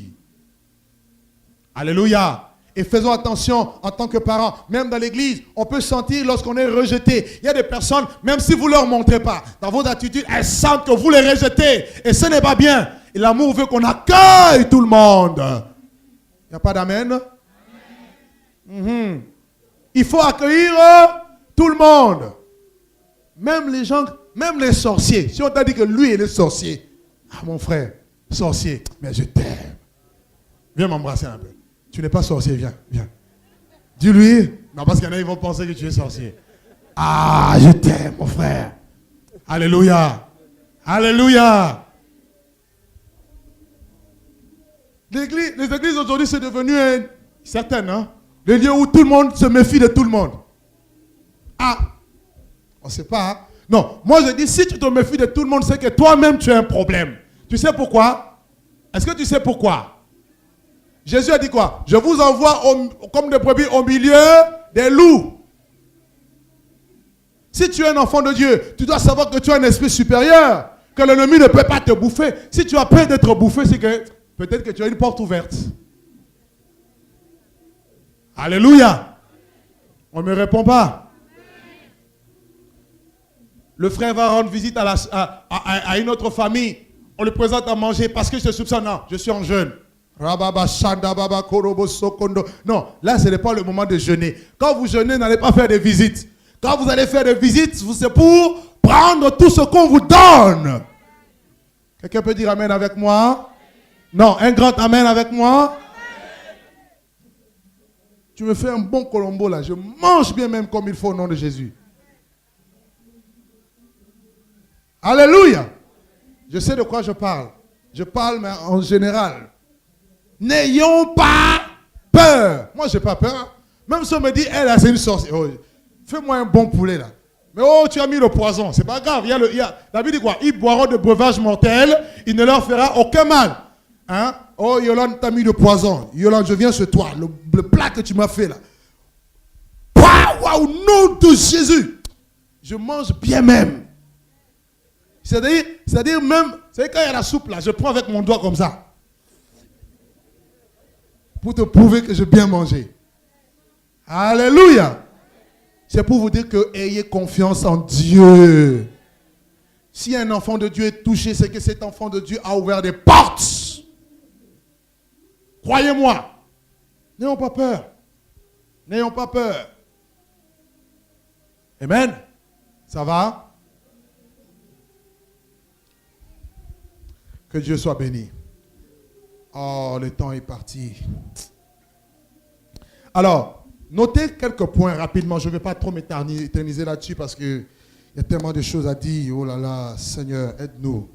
Alléluia. Et faisons attention en tant que parents. Même dans l'église, on peut sentir lorsqu'on est rejeté. Il y a des personnes, même si vous ne leur montrez pas, dans votre attitude, elles sentent que vous les rejetez. Et ce n'est pas bien. Et l'amour veut qu'on accueille tout le monde. Il n'y a pas d'amen? Il faut accueillir tout le monde. Même les gens, même les sorciers. Si on t'a dit que lui est le sorcier. Ah mon frère, sorcier, mais je t'aime. Viens m'embrasser un peu. Tu n'es pas sorcier, viens, viens. Dis-lui. Non, parce qu'il y en a, ils vont penser que tu es sorcier. Ah, je t'aime, mon frère. Alléluia. Alléluia. Les églises aujourd'hui, c'est devenu certaines, hein, le lieu où tout le monde se méfie de tout le monde. Ah, on ne sait pas. Hein? Non, moi je dis, si tu te méfies de tout le monde, c'est que toi-même tu as un problème. Tu sais pourquoi? Est-ce que tu sais pourquoi? Jésus a dit quoi? Je vous envoie comme des brebis au milieu des loups. Si tu es un enfant de Dieu, tu dois savoir que tu as un esprit supérieur, que l'ennemi ne peut pas te bouffer. Si tu as peur d'être bouffé, c'est que peut-être que tu as une porte ouverte. Alléluia. On ne me répond pas. Le frère va rendre visite à une autre famille. On lui présente à manger parce que je soupçonne. Non, je suis en jeûne. Non, là, ce n'est pas le moment de jeûner. Quand vous jeûnez, n'allez pas faire des visites. Quand vous allez faire des visites, c'est pour prendre tout ce qu'on vous donne. Quelqu'un peut dire amen avec moi? Non, un grand amen avec moi? Tu me fais un bon colombo là. Je mange bien même comme il faut au nom de Jésus. Alléluia. Je sais de quoi je parle. Je parle mais en général. N'ayons pas peur. Moi, je n'ai pas peur. Même si on me dit, elle, c'est une sorcière. Oh, fais-moi un bon poulet, là. Mais oh, tu as mis le poison. C'est pas grave. La Bible dit quoi? Ils boiront de breuvages mortels. Il ne leur fera aucun mal. Hein? Oh, Yolande, tu as mis le poison. Yolande, je viens sur toi. Le plat que tu m'as fait, là. Au nom de Jésus. Je mange bien même. C'est-à-dire même, c'est quand il y a la soupe, là, je prends avec mon doigt comme ça. Pour te prouver que j'ai bien mangé. Alléluia. C'est pour vous dire que ayez confiance en Dieu. Si un enfant de Dieu est touché, c'est que cet enfant de Dieu a ouvert des portes. Croyez-moi. N'ayons pas peur. N'ayons pas peur. Amen. Ça va? Que Dieu soit béni. Oh, le temps est parti. Alors, notez quelques points rapidement. Je ne vais pas trop m'éterniser là-dessus parce qu'il y a tellement de choses à dire. Oh là là, Seigneur, aide-nous.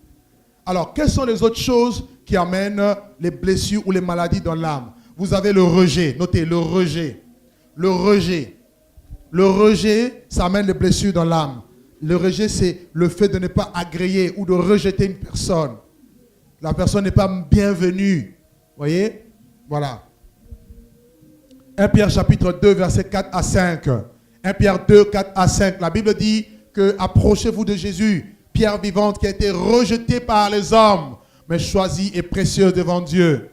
Alors, quelles sont les autres choses qui amènent les blessures ou les maladies dans l'âme? Vous avez le rejet. Notez, le rejet. Le rejet. Le rejet, ça amène les blessures dans l'âme. Le rejet, c'est le fait de ne pas agréer ou de rejeter une personne. La personne n'est pas bienvenue. Vous voyez? Voilà. 1 Pierre chapitre 2, versets 4 à 5. 1 Pierre 2, 4 à 5. La Bible dit que approchez-vous de Jésus, pierre vivante qui a été rejetée par les hommes, mais choisie et précieuse devant Dieu.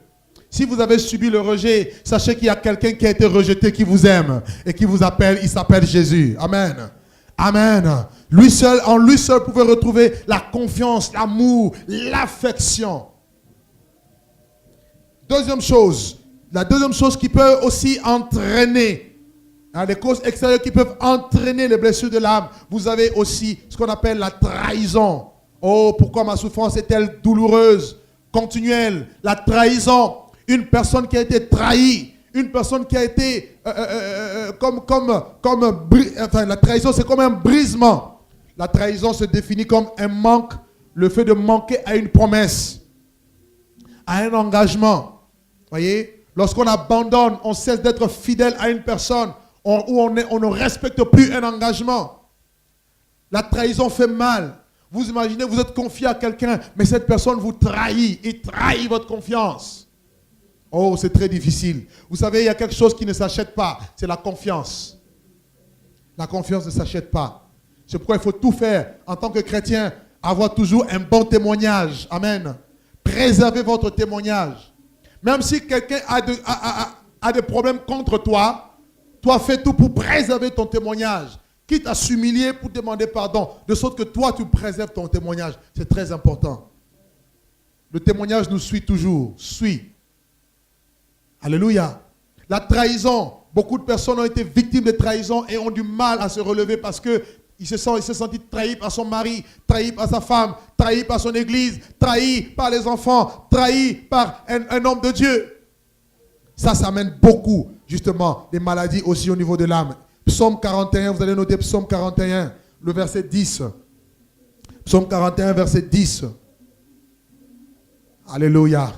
Si vous avez subi le rejet, sachez qu'il y a quelqu'un qui a été rejeté, qui vous aime et qui vous appelle. Il s'appelle Jésus. Amen. Amen. Lui seul, en lui seul, vous pouvez retrouver la confiance, l'amour, l'affection. Deuxième chose, la deuxième chose qui peut aussi entraîner, les causes extérieures qui peuvent entraîner les blessures de l'âme, vous avez aussi ce qu'on appelle la trahison. Oh, pourquoi ma souffrance est-elle douloureuse, continuelle? La trahison, une personne qui a été trahie, une personne qui a été la trahison, c'est comme un brisement. La trahison se définit comme un manque, le fait de manquer à une promesse, à un engagement. Voyez, lorsqu'on abandonne, on cesse d'être fidèle à une personne, on ne respecte plus un engagement. La trahison fait mal. Vous imaginez, vous êtes confié à quelqu'un, mais cette personne vous trahit, il trahit votre confiance. Oh, c'est très difficile. Vous savez, il y a quelque chose qui ne s'achète pas, c'est la confiance. La confiance ne s'achète pas. C'est pourquoi il faut tout faire en tant que chrétien, avoir toujours un bon témoignage. Amen. Préservez votre témoignage. Même si quelqu'un a des problèmes contre toi, toi fais tout pour préserver ton témoignage. Quitte à s'humilier pour demander pardon, de sorte que toi tu préserves ton témoignage. C'est très important. Le témoignage nous suit toujours. Suit. Alléluia. La trahison. Beaucoup de personnes ont été victimes de trahison et ont du mal à se relever parce que il s'est senti trahi par son mari, trahi par sa femme, trahi par son église, trahi par les enfants, trahi par un homme de Dieu. Ça amène beaucoup, justement, des maladies aussi au niveau de l'âme. Psaume 41, vous allez noter Psaume 41, le verset 10. Psaume 41, verset 10. Alléluia.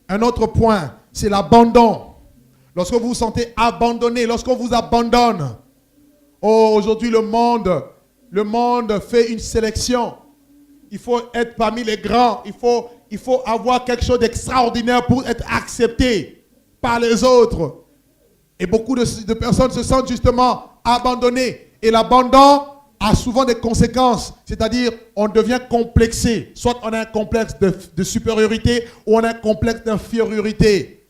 Un autre point, c'est l'abandon. Lorsque vous vous sentez abandonné, lorsqu'on vous abandonne. Oh, aujourd'hui, le monde fait une sélection. Il faut être parmi les grands. Il faut avoir quelque chose d'extraordinaire pour être accepté par les autres. Et beaucoup de personnes se sentent justement abandonnées. Et l'abandon a souvent des conséquences. C'est-à-dire, on devient complexé. Soit on a un complexe de supériorité ou on a un complexe d'infériorité.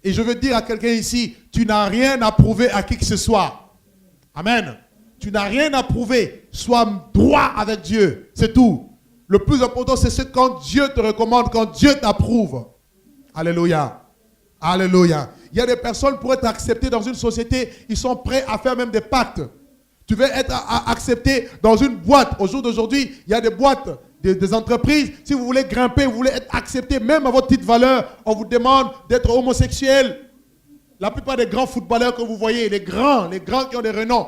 Et je veux dire à quelqu'un ici, tu n'as rien à prouver à qui que ce soit. Amen. Tu n'as rien à prouver. Sois droit avec Dieu. C'est tout. Le plus important, c'est quand Dieu te recommande, quand Dieu t'approuve. Alléluia. Alléluia. Il y a des personnes pour être acceptées dans une société, ils sont prêts à faire même des pactes. Tu veux être accepté dans une boîte. Au jour d'aujourd'hui, il y a des boîtes, des entreprises. Si vous voulez grimper, vous voulez être accepté, même à votre petite valeur, on vous demande d'être homosexuel. La plupart des grands footballeurs que vous voyez, les grands qui ont des renoms,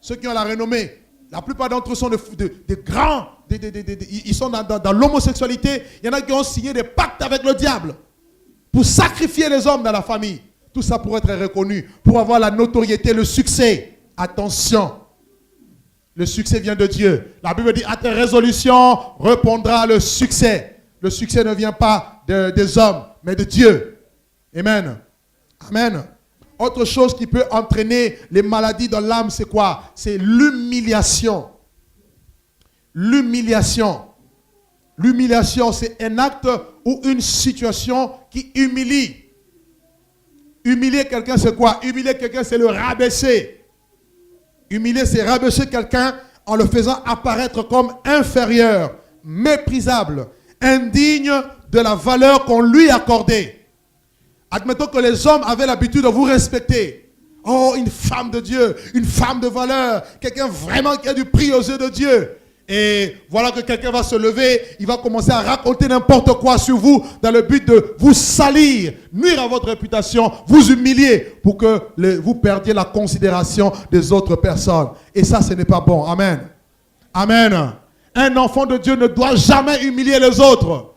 ceux qui ont la renommée, la plupart d'entre eux sont des grands, ils sont dans l'homosexualité. Il y en a qui ont signé des pactes avec le diable pour sacrifier les hommes dans la famille. Tout ça pour être reconnu, pour avoir la notoriété, le succès. Attention, le succès vient de Dieu. La Bible dit, à tes résolutions répondra le succès. Le succès ne vient pas des hommes, mais de Dieu. Amen. Amen. Autre chose qui peut entraîner les maladies dans l'âme, c'est quoi? C'est l'humiliation. L'humiliation. L'humiliation, c'est un acte ou une situation qui humilie. Humilier quelqu'un, c'est quoi? Humilier quelqu'un, c'est le rabaisser. Humilier, c'est rabaisser quelqu'un en le faisant apparaître comme inférieur, méprisable, indigne de la valeur qu'on lui accordait. Admettons que les hommes avaient l'habitude de vous respecter. Oh, une femme de Dieu, une femme de valeur, quelqu'un vraiment qui a du prix aux yeux de Dieu. Et voilà que quelqu'un va se lever, il va commencer à raconter n'importe quoi sur vous dans le but de vous salir, nuire à votre réputation, vous humilier pour que vous perdiez la considération des autres personnes. Et ça, ce n'est pas bon. Amen. Amen. Un enfant de Dieu ne doit jamais humilier les autres.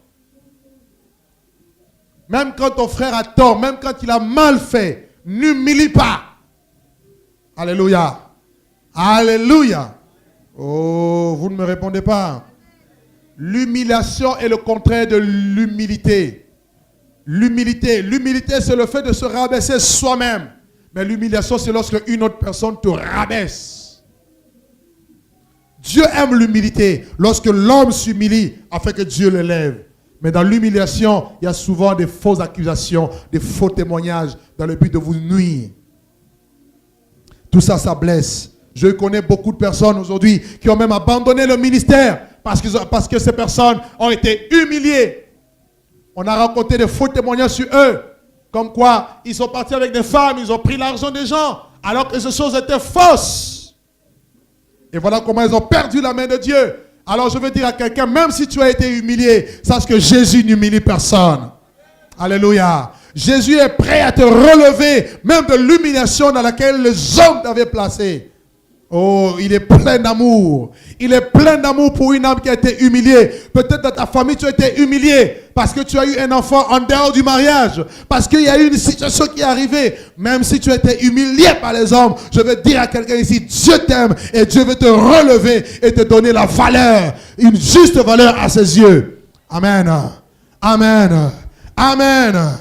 Même quand ton frère a tort, même quand il a mal fait, n'humilie pas. Alléluia. Alléluia. Oh, vous ne me répondez pas. L'humiliation est le contraire de l'humilité. L'humilité, c'est le fait de se rabaisser soi-même. Mais l'humiliation, c'est lorsque une autre personne te rabaisse. Dieu aime l'humilité. Lorsque l'homme s'humilie, afin que Dieu le lève. Mais dans l'humiliation, il y a souvent des fausses accusations, des faux témoignages dans le but de vous nuire. Tout ça, ça blesse. Je connais beaucoup de personnes aujourd'hui qui ont même abandonné le ministère parce que ces personnes ont été humiliées. On a raconté des faux témoignages sur eux. Comme quoi, ils sont partis avec des femmes, ils ont pris l'argent des gens, alors que ces choses étaient fausses. Et voilà comment ils ont perdu la main de Dieu. Alors je veux dire à quelqu'un, même si tu as été humilié, sache que Jésus n'humilie personne. Alléluia. Jésus est prêt à te relever, même de l'humiliation dans laquelle les hommes t'avaient placé. Oh, il est plein d'amour. Il est plein d'amour pour une âme qui a été humiliée. Peut-être dans ta famille, tu as été humilié parce que tu as eu un enfant en dehors du mariage. Parce qu'il y a eu une situation qui est arrivée. Même si tu as été humilié par les hommes, je veux dire à quelqu'un ici, Dieu t'aime et Dieu veut te relever et te donner la valeur, une juste valeur à ses yeux. Amen. Amen. Amen.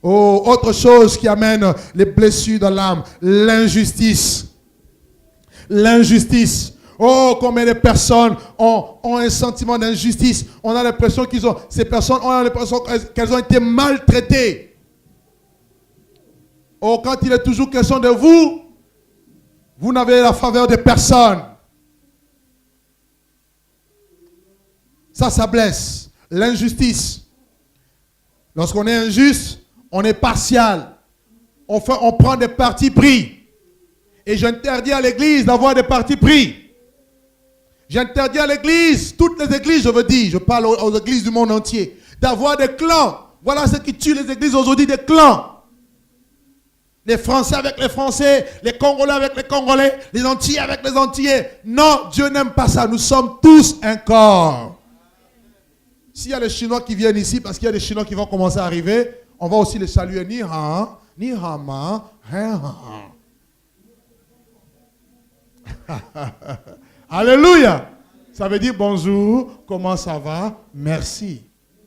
Oh, autre chose qui amène les blessures dans l'âme, l'injustice. L'injustice. Oh, combien de personnes ont un sentiment d'injustice. On a l'impression ces personnes ont l'impression qu'elles ont été maltraitées. Oh, quand il est toujours question de vous, vous n'avez la faveur de personne. Ça blesse. L'injustice. Lorsqu'on est injuste, on est partial. On prend des partis pris. Et j'interdis à l'église d'avoir des partis pris. J'interdis à l'église, toutes les églises, je veux dire, je parle aux églises du monde entier, d'avoir des clans. Voilà ce qui tue les églises aujourd'hui, des clans. Les Français avec les Français, les Congolais avec les Congolais, les Antillais avec les Antillais. Non, Dieu n'aime pas ça. Nous sommes tous un corps. S'il y a les Chinois qui viennent ici, parce qu'il y a des Chinois qui vont commencer à arriver, on va aussi les saluer. Ni han, ni hama, hein. Alléluia. Ça veut dire bonjour, comment ça va, merci.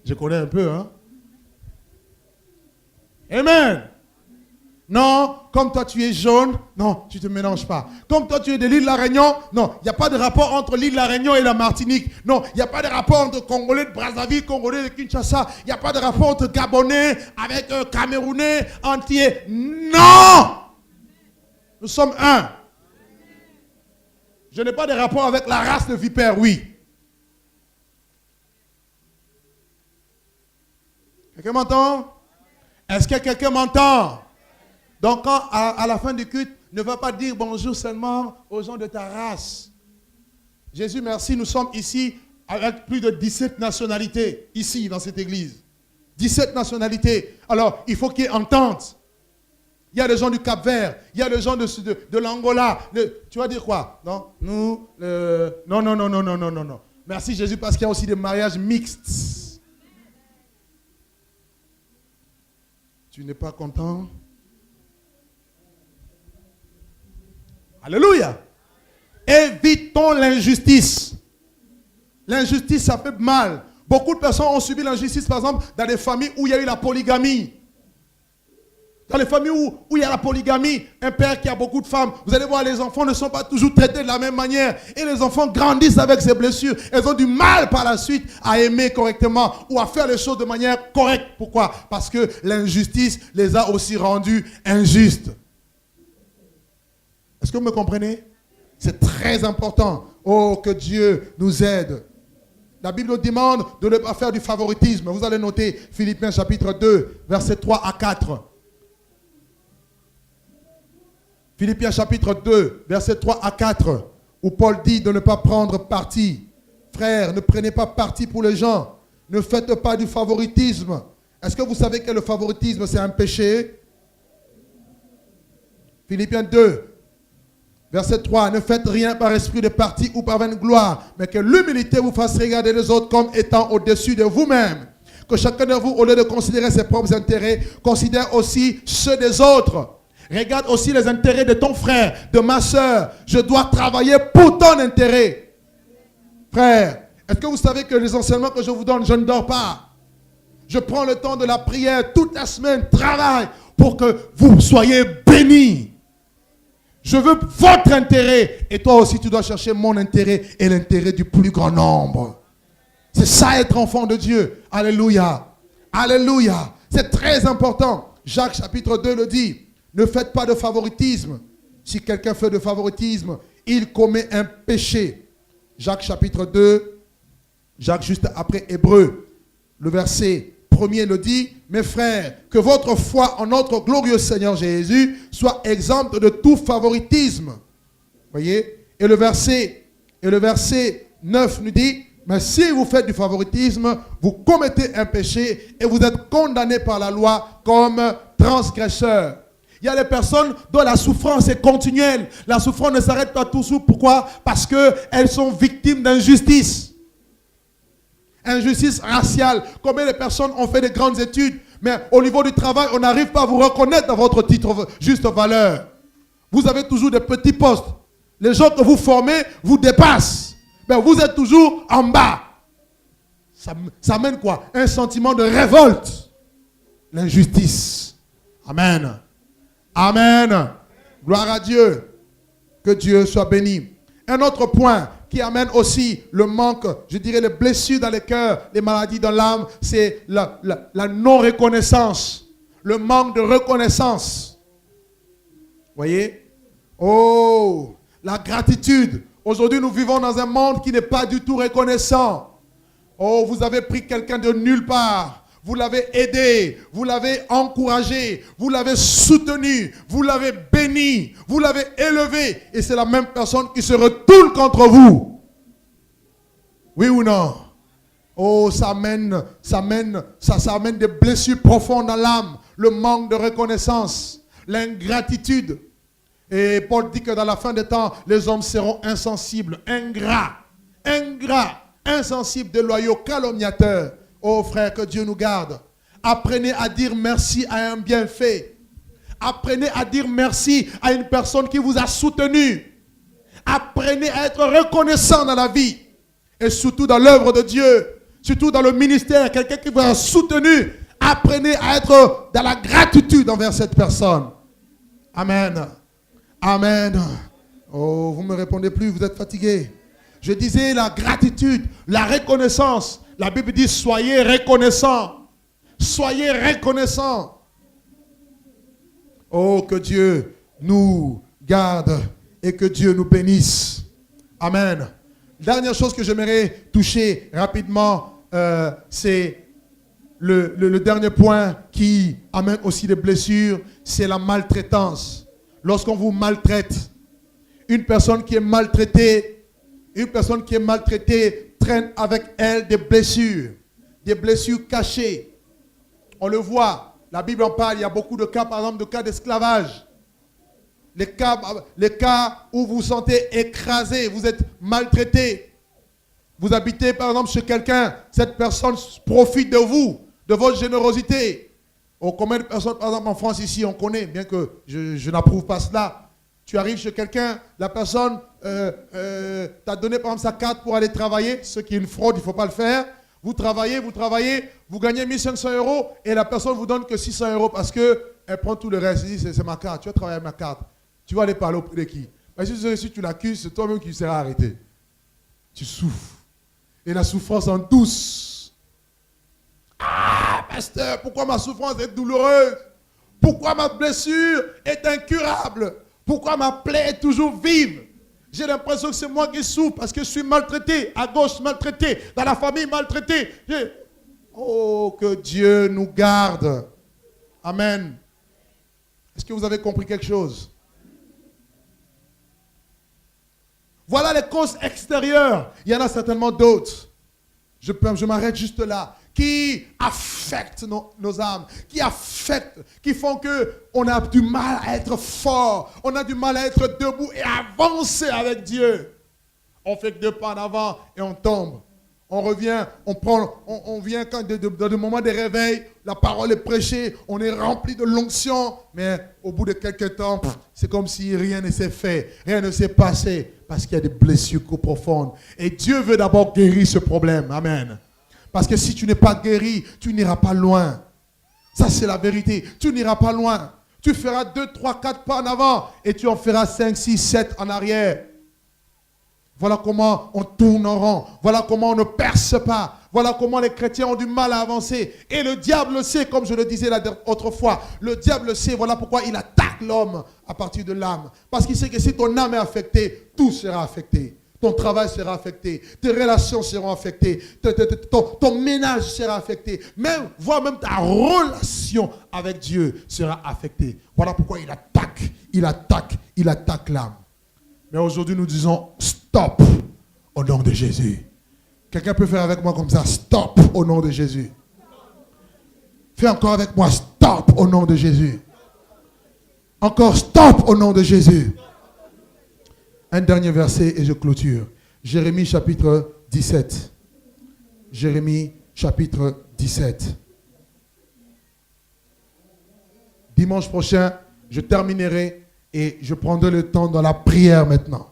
Je connais un peu, hein. Amen. Non, comme toi tu es jaune, non, tu ne te mélanges pas. Comme toi tu es de l'île de la Réunion, non, il n'y a pas de rapport entre l'île de la Réunion et la Martinique. Non, il n'y a pas de rapport entre Congolais de Brazzaville, Congolais de Kinshasa. Il n'y a pas de rapport entre Gabonais avec Camerounais, Antillais. Non! Nous sommes un. Je n'ai pas de rapport avec la race de vipère, oui. Quelqu'un m'entend? Est-ce que quelqu'un m'entend? Donc, quand, à la fin du culte, ne va pas dire bonjour seulement aux gens de ta race. Jésus, merci, nous sommes ici avec plus de 17 nationalités, ici, dans cette église. 17 nationalités. Alors, il faut qu'il y ait entente. Il y a des gens du Cap-Vert, il y a des gens de l'Angola. Tu vas dire quoi? Non, nous, non. Merci Jésus parce qu'il y a aussi des mariages mixtes. Tu n'es pas content? Alléluia. Évitons l'injustice. L'injustice, ça fait mal. Beaucoup de personnes ont subi l'injustice, par exemple, dans des familles où il y a eu la polygamie. Dans les familles où il y a la polygamie, un père qui a beaucoup de femmes, vous allez voir, les enfants ne sont pas toujours traités de la même manière. Et les enfants grandissent avec ces blessures. Elles ont du mal par la suite à aimer correctement ou à faire les choses de manière correcte. Pourquoi? Parce que l'injustice les a aussi rendus injustes. Est-ce que vous me comprenez? C'est très important. Oh, que Dieu nous aide. La Bible nous demande de ne pas faire du favoritisme. Vous allez noter Philippiens chapitre 2, versets 3 à 4. Philippiens chapitre 2, versets 3 à 4, où Paul dit de ne pas prendre parti. Frères, ne prenez pas parti pour les gens. Ne faites pas du favoritisme. Est-ce que vous savez que le favoritisme, c'est un péché? Philippiens 2, Verset 3, ne faites rien par esprit de parti ou par vaine gloire, mais que l'humilité vous fasse regarder les autres comme étant au-dessus de vous-même. Que chacun de vous, au lieu de considérer ses propres intérêts, considère aussi ceux des autres. Regarde aussi les intérêts de ton frère, de ma soeur. Je dois travailler pour ton intérêt. Frère, est-ce que vous savez que les enseignements que je vous donne, je ne dors pas. Je prends le temps de la prière toute la semaine, travaille pour que vous soyez bénis. Je veux votre intérêt. Et toi aussi, tu dois chercher mon intérêt et l'intérêt du plus grand nombre. C'est ça être enfant de Dieu. Alléluia. Alléluia. C'est très important. Jacques chapitre 2 le dit. Ne faites pas de favoritisme. Si quelqu'un fait de favoritisme, il commet un péché. Jacques chapitre 2, Jacques juste après Hébreux, le verset 1er le dit. Mes frères, que votre foi en notre glorieux Seigneur Jésus soit exempte de tout favoritisme. Voyez? Et le verset 9 nous dit, mais si vous faites du favoritisme, vous commettez un péché et vous êtes condamnés par la loi comme transgresseurs. Il y a des personnes dont la souffrance est continuelle. La souffrance ne s'arrête pas toujours. Pourquoi? Parce qu'elles sont victimes d'injustice. Injustice raciale. Combien de personnes ont fait de grandes études, mais au niveau du travail, on n'arrive pas à vous reconnaître dans votre titre juste valeur. Vous avez toujours des petits postes. Les gens que vous formez vous dépassent. Mais vous êtes toujours en bas. Ça mène quoi? Un sentiment de révolte. L'injustice. Amen. Amen. Gloire à Dieu. Que Dieu soit béni. Un autre point qui amène aussi le manque, je dirais les blessures dans le cœur, les maladies dans l'âme, c'est la non-reconnaissance. Le manque de reconnaissance. Voyez? Oh, la gratitude. Aujourd'hui, nous vivons dans un monde qui n'est pas du tout reconnaissant. Oh, vous avez pris quelqu'un de nulle part. Vous l'avez aidé, vous l'avez encouragé, vous l'avez soutenu, vous l'avez béni, vous l'avez élevé. Et c'est la même personne qui se retourne contre vous. Oui ou non? Oh, ça amène des blessures profondes dans l'âme. Le manque de reconnaissance, l'ingratitude. Et Paul dit que dans la fin des temps, les hommes seront insensibles, ingrats, insensibles, déloyaux, calomniateurs. Oh frère, que Dieu nous garde. Apprenez à dire merci à un bienfait. Apprenez à dire merci à une personne qui vous a soutenu. Apprenez à être reconnaissant dans la vie. Et surtout dans l'œuvre de Dieu. Surtout dans le ministère. Quelqu'un qui vous a soutenu. Apprenez à être dans la gratitude envers cette personne. Amen. Amen. Oh, vous ne me répondez plus, vous êtes fatigué. Je disais la gratitude, la reconnaissance. La Bible dit soyez reconnaissants. Soyez reconnaissants. Oh, que Dieu nous garde et que Dieu nous bénisse. Amen. Dernière chose que j'aimerais toucher rapidement, c'est le dernier point qui amène aussi des blessures, c'est la maltraitance. Lorsqu'on vous maltraite, une personne qui est maltraitée traîne avec elle des blessures cachées. On le voit, la Bible en parle, il y a beaucoup de cas, par exemple, de cas d'esclavage. Les cas où vous vous sentez écrasé, vous êtes maltraité. Vous habitez, par exemple, chez quelqu'un, cette personne profite de vous, de votre générosité. Oh, combien de personnes, par exemple, en France, ici, on connaît, bien que je n'approuve pas cela. Tu arrives chez quelqu'un, la personne t'a donné par exemple sa carte pour aller travailler, ce qui est une fraude, il ne faut pas le faire. Vous travaillez, vous gagnez 1500 € et la personne vous donne que 600 € parce qu'elle prend tout le reste. Elle dit c'est ma carte, tu vas travailler avec ma carte. Tu vas aller parler auprès de qui? Parce que si tu l'accuses, c'est toi-même qui seras arrêté. Tu souffres. Et la souffrance en douce. Ah, pasteur, pourquoi ma souffrance est douloureuse? Pourquoi ma blessure est incurable? Pourquoi ma plaie est toujours vive? J'ai l'impression que c'est moi qui souffre parce que je suis maltraité. À gauche, maltraité. Dans la famille, maltraité. Oh, que Dieu nous garde. Amen. Est-ce que vous avez compris quelque chose? Voilà les causes extérieures. Il y en a certainement d'autres. Je m'arrête juste là. qui affectent nos âmes, qui font qu'on a du mal à être fort, on a du mal à être debout et avancer avec Dieu. On fait que 2 pas en avant et on tombe. On revient, on vient quand dans le moment des réveils, la parole est prêchée, on est rempli de l'onction, mais au bout de quelques temps, c'est comme si rien ne s'est fait, rien ne s'est passé, parce qu'il y a des blessures profondes. Et Dieu veut d'abord guérir ce problème. Amen. Parce que si tu n'es pas guéri, tu n'iras pas loin. Ça, c'est la vérité. Tu n'iras pas loin. Tu feras 2, 3, 4 pas en avant et tu en feras 5, 6, 7 en arrière. Voilà comment on tourne en rond. Voilà comment on ne perce pas. Voilà comment les chrétiens ont du mal à avancer. Et le diable sait, comme je le disais autrefois, le diable sait, voilà pourquoi il attaque l'homme à partir de l'âme. Parce qu'il sait que si ton âme est affectée, tout sera affecté. Ton travail sera affecté. Tes relations seront affectées. Ton ménage sera affecté. Voire même ta relation avec Dieu sera affectée. Voilà pourquoi il attaque l'âme. Mais aujourd'hui, nous disons stop au nom de Jésus. Quelqu'un peut faire avec moi comme ça, stop au nom de Jésus. Fais encore avec moi, stop au nom de Jésus. Encore stop au nom de Jésus. Un dernier verset et je clôture. Jérémie chapitre 17. Jérémie chapitre 17. Dimanche prochain, je terminerai et je prendrai le temps dans la prière maintenant.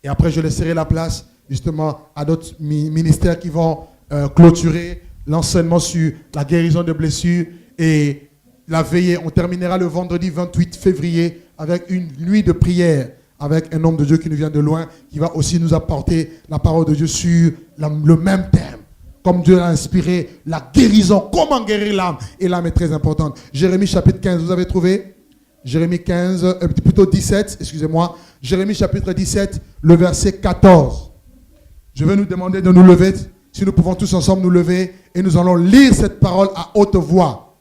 Et après, je laisserai la place justement à d'autres ministères qui vont clôturer l'enseignement sur la guérison de blessures et la veillée. On terminera le vendredi 28 février avec une nuit de prière avec un homme de Dieu qui nous vient de loin, qui va aussi nous apporter la parole de Dieu sur le même thème. Comme Dieu l'a inspiré, la guérison, comment guérir l'âme. Et l'âme est très importante. Jérémie chapitre 15, vous avez trouvé ? Jérémie 15, plutôt 17, excusez-moi. Jérémie chapitre 17, le verset 14. Je vais nous demander de nous lever, si nous pouvons tous ensemble nous lever, et nous allons lire cette parole à haute voix.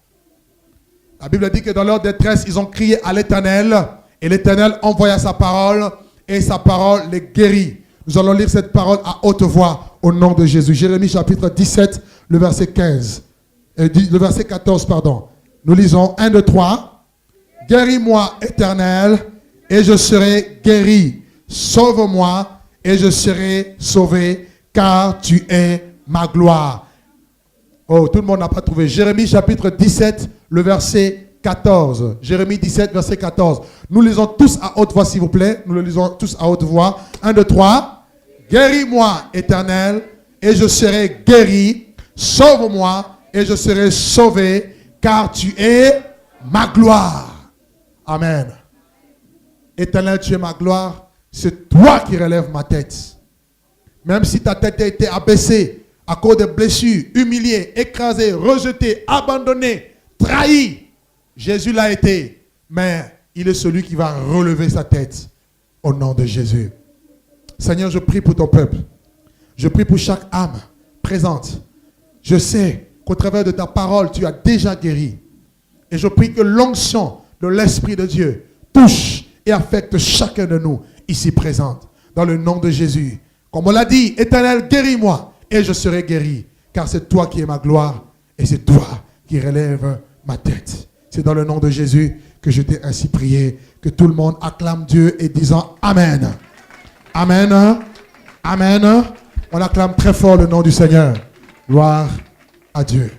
La Bible dit que dans leur détresse, ils ont crié à l'Éternel, et l'Éternel envoya sa parole, et sa parole les guérit. Nous allons lire cette parole à haute voix, au nom de Jésus. Jérémie chapitre 17, le verset 15. Le verset 14, pardon. Nous lisons 1, 2, 3. Guéris-moi, Éternel, et je serai guéri. Sauve-moi, et je serai sauvé, car tu es ma gloire. Oh, tout le monde n'a pas trouvé. Jérémie chapitre 17, le verset 14. Jérémie 17, verset 14. Nous lisons tous à haute voix, s'il vous plaît. Nous le lisons tous à haute voix. 1, 2, 3. Guéris-moi, Éternel, et je serai guéri. Sauve-moi, et je serai sauvé, car tu es ma gloire. Amen. Éternel, tu es ma gloire. C'est toi qui relèves ma tête. Même si ta tête a été abaissée à cause des blessures, humiliée, écrasée, rejetée, abandonnée, trahie, Jésus l'a été. Mais il est celui qui va relever sa tête au nom de Jésus. Seigneur, je prie pour ton peuple. Je prie pour chaque âme présente. Je sais qu'au travers de ta parole, tu as déjà guéri. Et je prie que l'onction de l'Esprit de Dieu touche et affecte chacun de nous ici présents. Dans le nom de Jésus. Comme on l'a dit, Éternel, guéris-moi et je serai guéri. Car c'est toi qui es ma gloire et c'est toi qui relève ma tête. C'est dans le nom de Jésus que je t'ai ainsi prié. Que tout le monde acclame Dieu et disant Amen. Amen. Amen. On acclame très fort le nom du Seigneur. Gloire à Dieu.